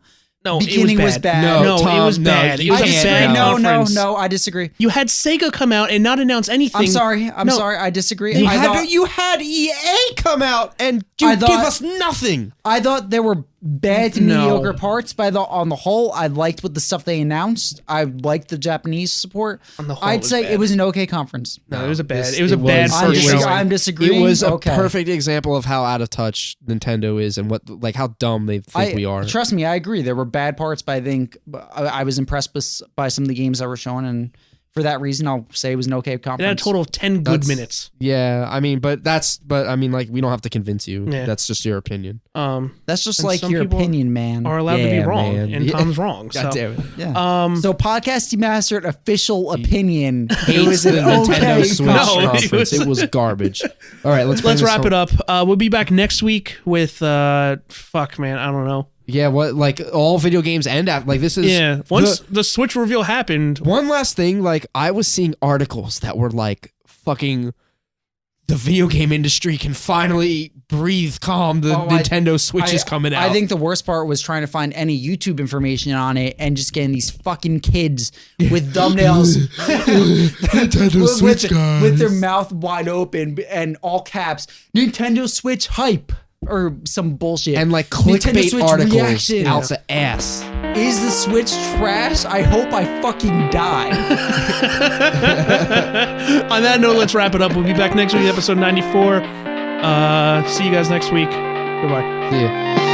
Speaker 3: Beginning
Speaker 1: it
Speaker 3: was bad.
Speaker 1: No,
Speaker 2: Tom,
Speaker 1: it was
Speaker 2: no,
Speaker 1: bad. It
Speaker 2: you
Speaker 1: was
Speaker 3: I
Speaker 1: a
Speaker 2: can't.
Speaker 3: disagree.
Speaker 1: bad conference.
Speaker 3: No, I disagree.
Speaker 1: You had Sega come out and not announce anything.
Speaker 3: I'm sorry.
Speaker 1: No.
Speaker 3: I disagree.
Speaker 2: You
Speaker 3: I
Speaker 2: had EA come out and
Speaker 3: I
Speaker 2: give
Speaker 3: thought-
Speaker 2: us nothing.
Speaker 3: thought there were bad to
Speaker 1: No.
Speaker 3: mediocre parts, but I thought on the whole, I liked what the stuff they announced. I liked the Japanese support.
Speaker 1: On the whole,
Speaker 3: I'd
Speaker 1: it was
Speaker 3: say
Speaker 1: bad.
Speaker 3: it was an okay conference.
Speaker 1: No, it was a bad.
Speaker 2: This-
Speaker 1: It was a
Speaker 2: it
Speaker 1: bad
Speaker 2: was-
Speaker 3: I'm,
Speaker 1: first
Speaker 2: it was-
Speaker 1: showing.
Speaker 3: I'm disagreeing.
Speaker 2: It was a
Speaker 3: okay.
Speaker 2: perfect example of how out of touch Nintendo is and how dumb they think we are.
Speaker 3: Trust me, I agree. There were bad parts, but I think I was impressed by some of the games that were shown, and for that reason, I'll say it was an okay
Speaker 1: It
Speaker 3: conference.
Speaker 1: had a total of 10 good
Speaker 2: That's-
Speaker 1: minutes.
Speaker 2: Yeah, I mean, but like, we don't have to convince you.
Speaker 1: Yeah.
Speaker 2: That's just your opinion.
Speaker 3: That's just
Speaker 1: And
Speaker 3: like
Speaker 1: some
Speaker 3: your
Speaker 1: people
Speaker 3: opinion, man.
Speaker 1: Are allowed to be
Speaker 2: Yeah,
Speaker 1: wrong,
Speaker 2: man.
Speaker 1: and
Speaker 2: Yeah.
Speaker 1: Tom's wrong.
Speaker 2: God
Speaker 1: So,
Speaker 2: damn it.
Speaker 3: Yeah. So podcast demastered official opinion. It
Speaker 2: Hates
Speaker 3: was
Speaker 2: the
Speaker 3: an
Speaker 2: Nintendo
Speaker 3: okay
Speaker 2: Switch
Speaker 1: No, it
Speaker 2: conference.
Speaker 1: was-
Speaker 2: It was garbage. All right, let's
Speaker 1: wrap it up. We'll be back next week with fuck, man, I don't know.
Speaker 2: Yeah, what, like, all video games end after, like, this is
Speaker 1: Yeah, once the Switch reveal happened,
Speaker 2: one last thing. Like, I was seeing articles that were like, fucking, the video game industry can finally breathe calm. The Nintendo Switch is coming out.
Speaker 3: I think the worst part was trying to find any YouTube information on it and just getting these fucking kids with thumbnails
Speaker 2: Nintendo
Speaker 3: with their mouth wide open and all caps. Nintendo Switch hype or some bullshit.
Speaker 2: and like
Speaker 3: Nintendo
Speaker 2: clickbait
Speaker 3: Switch
Speaker 2: articles
Speaker 3: reaction.
Speaker 2: out the ass.
Speaker 3: Is the Switch trash? I hope I fucking die.
Speaker 1: on that note, let's wrap it up. We'll be back next week, episode 94. See you guys next week. Goodbye.
Speaker 2: See ya.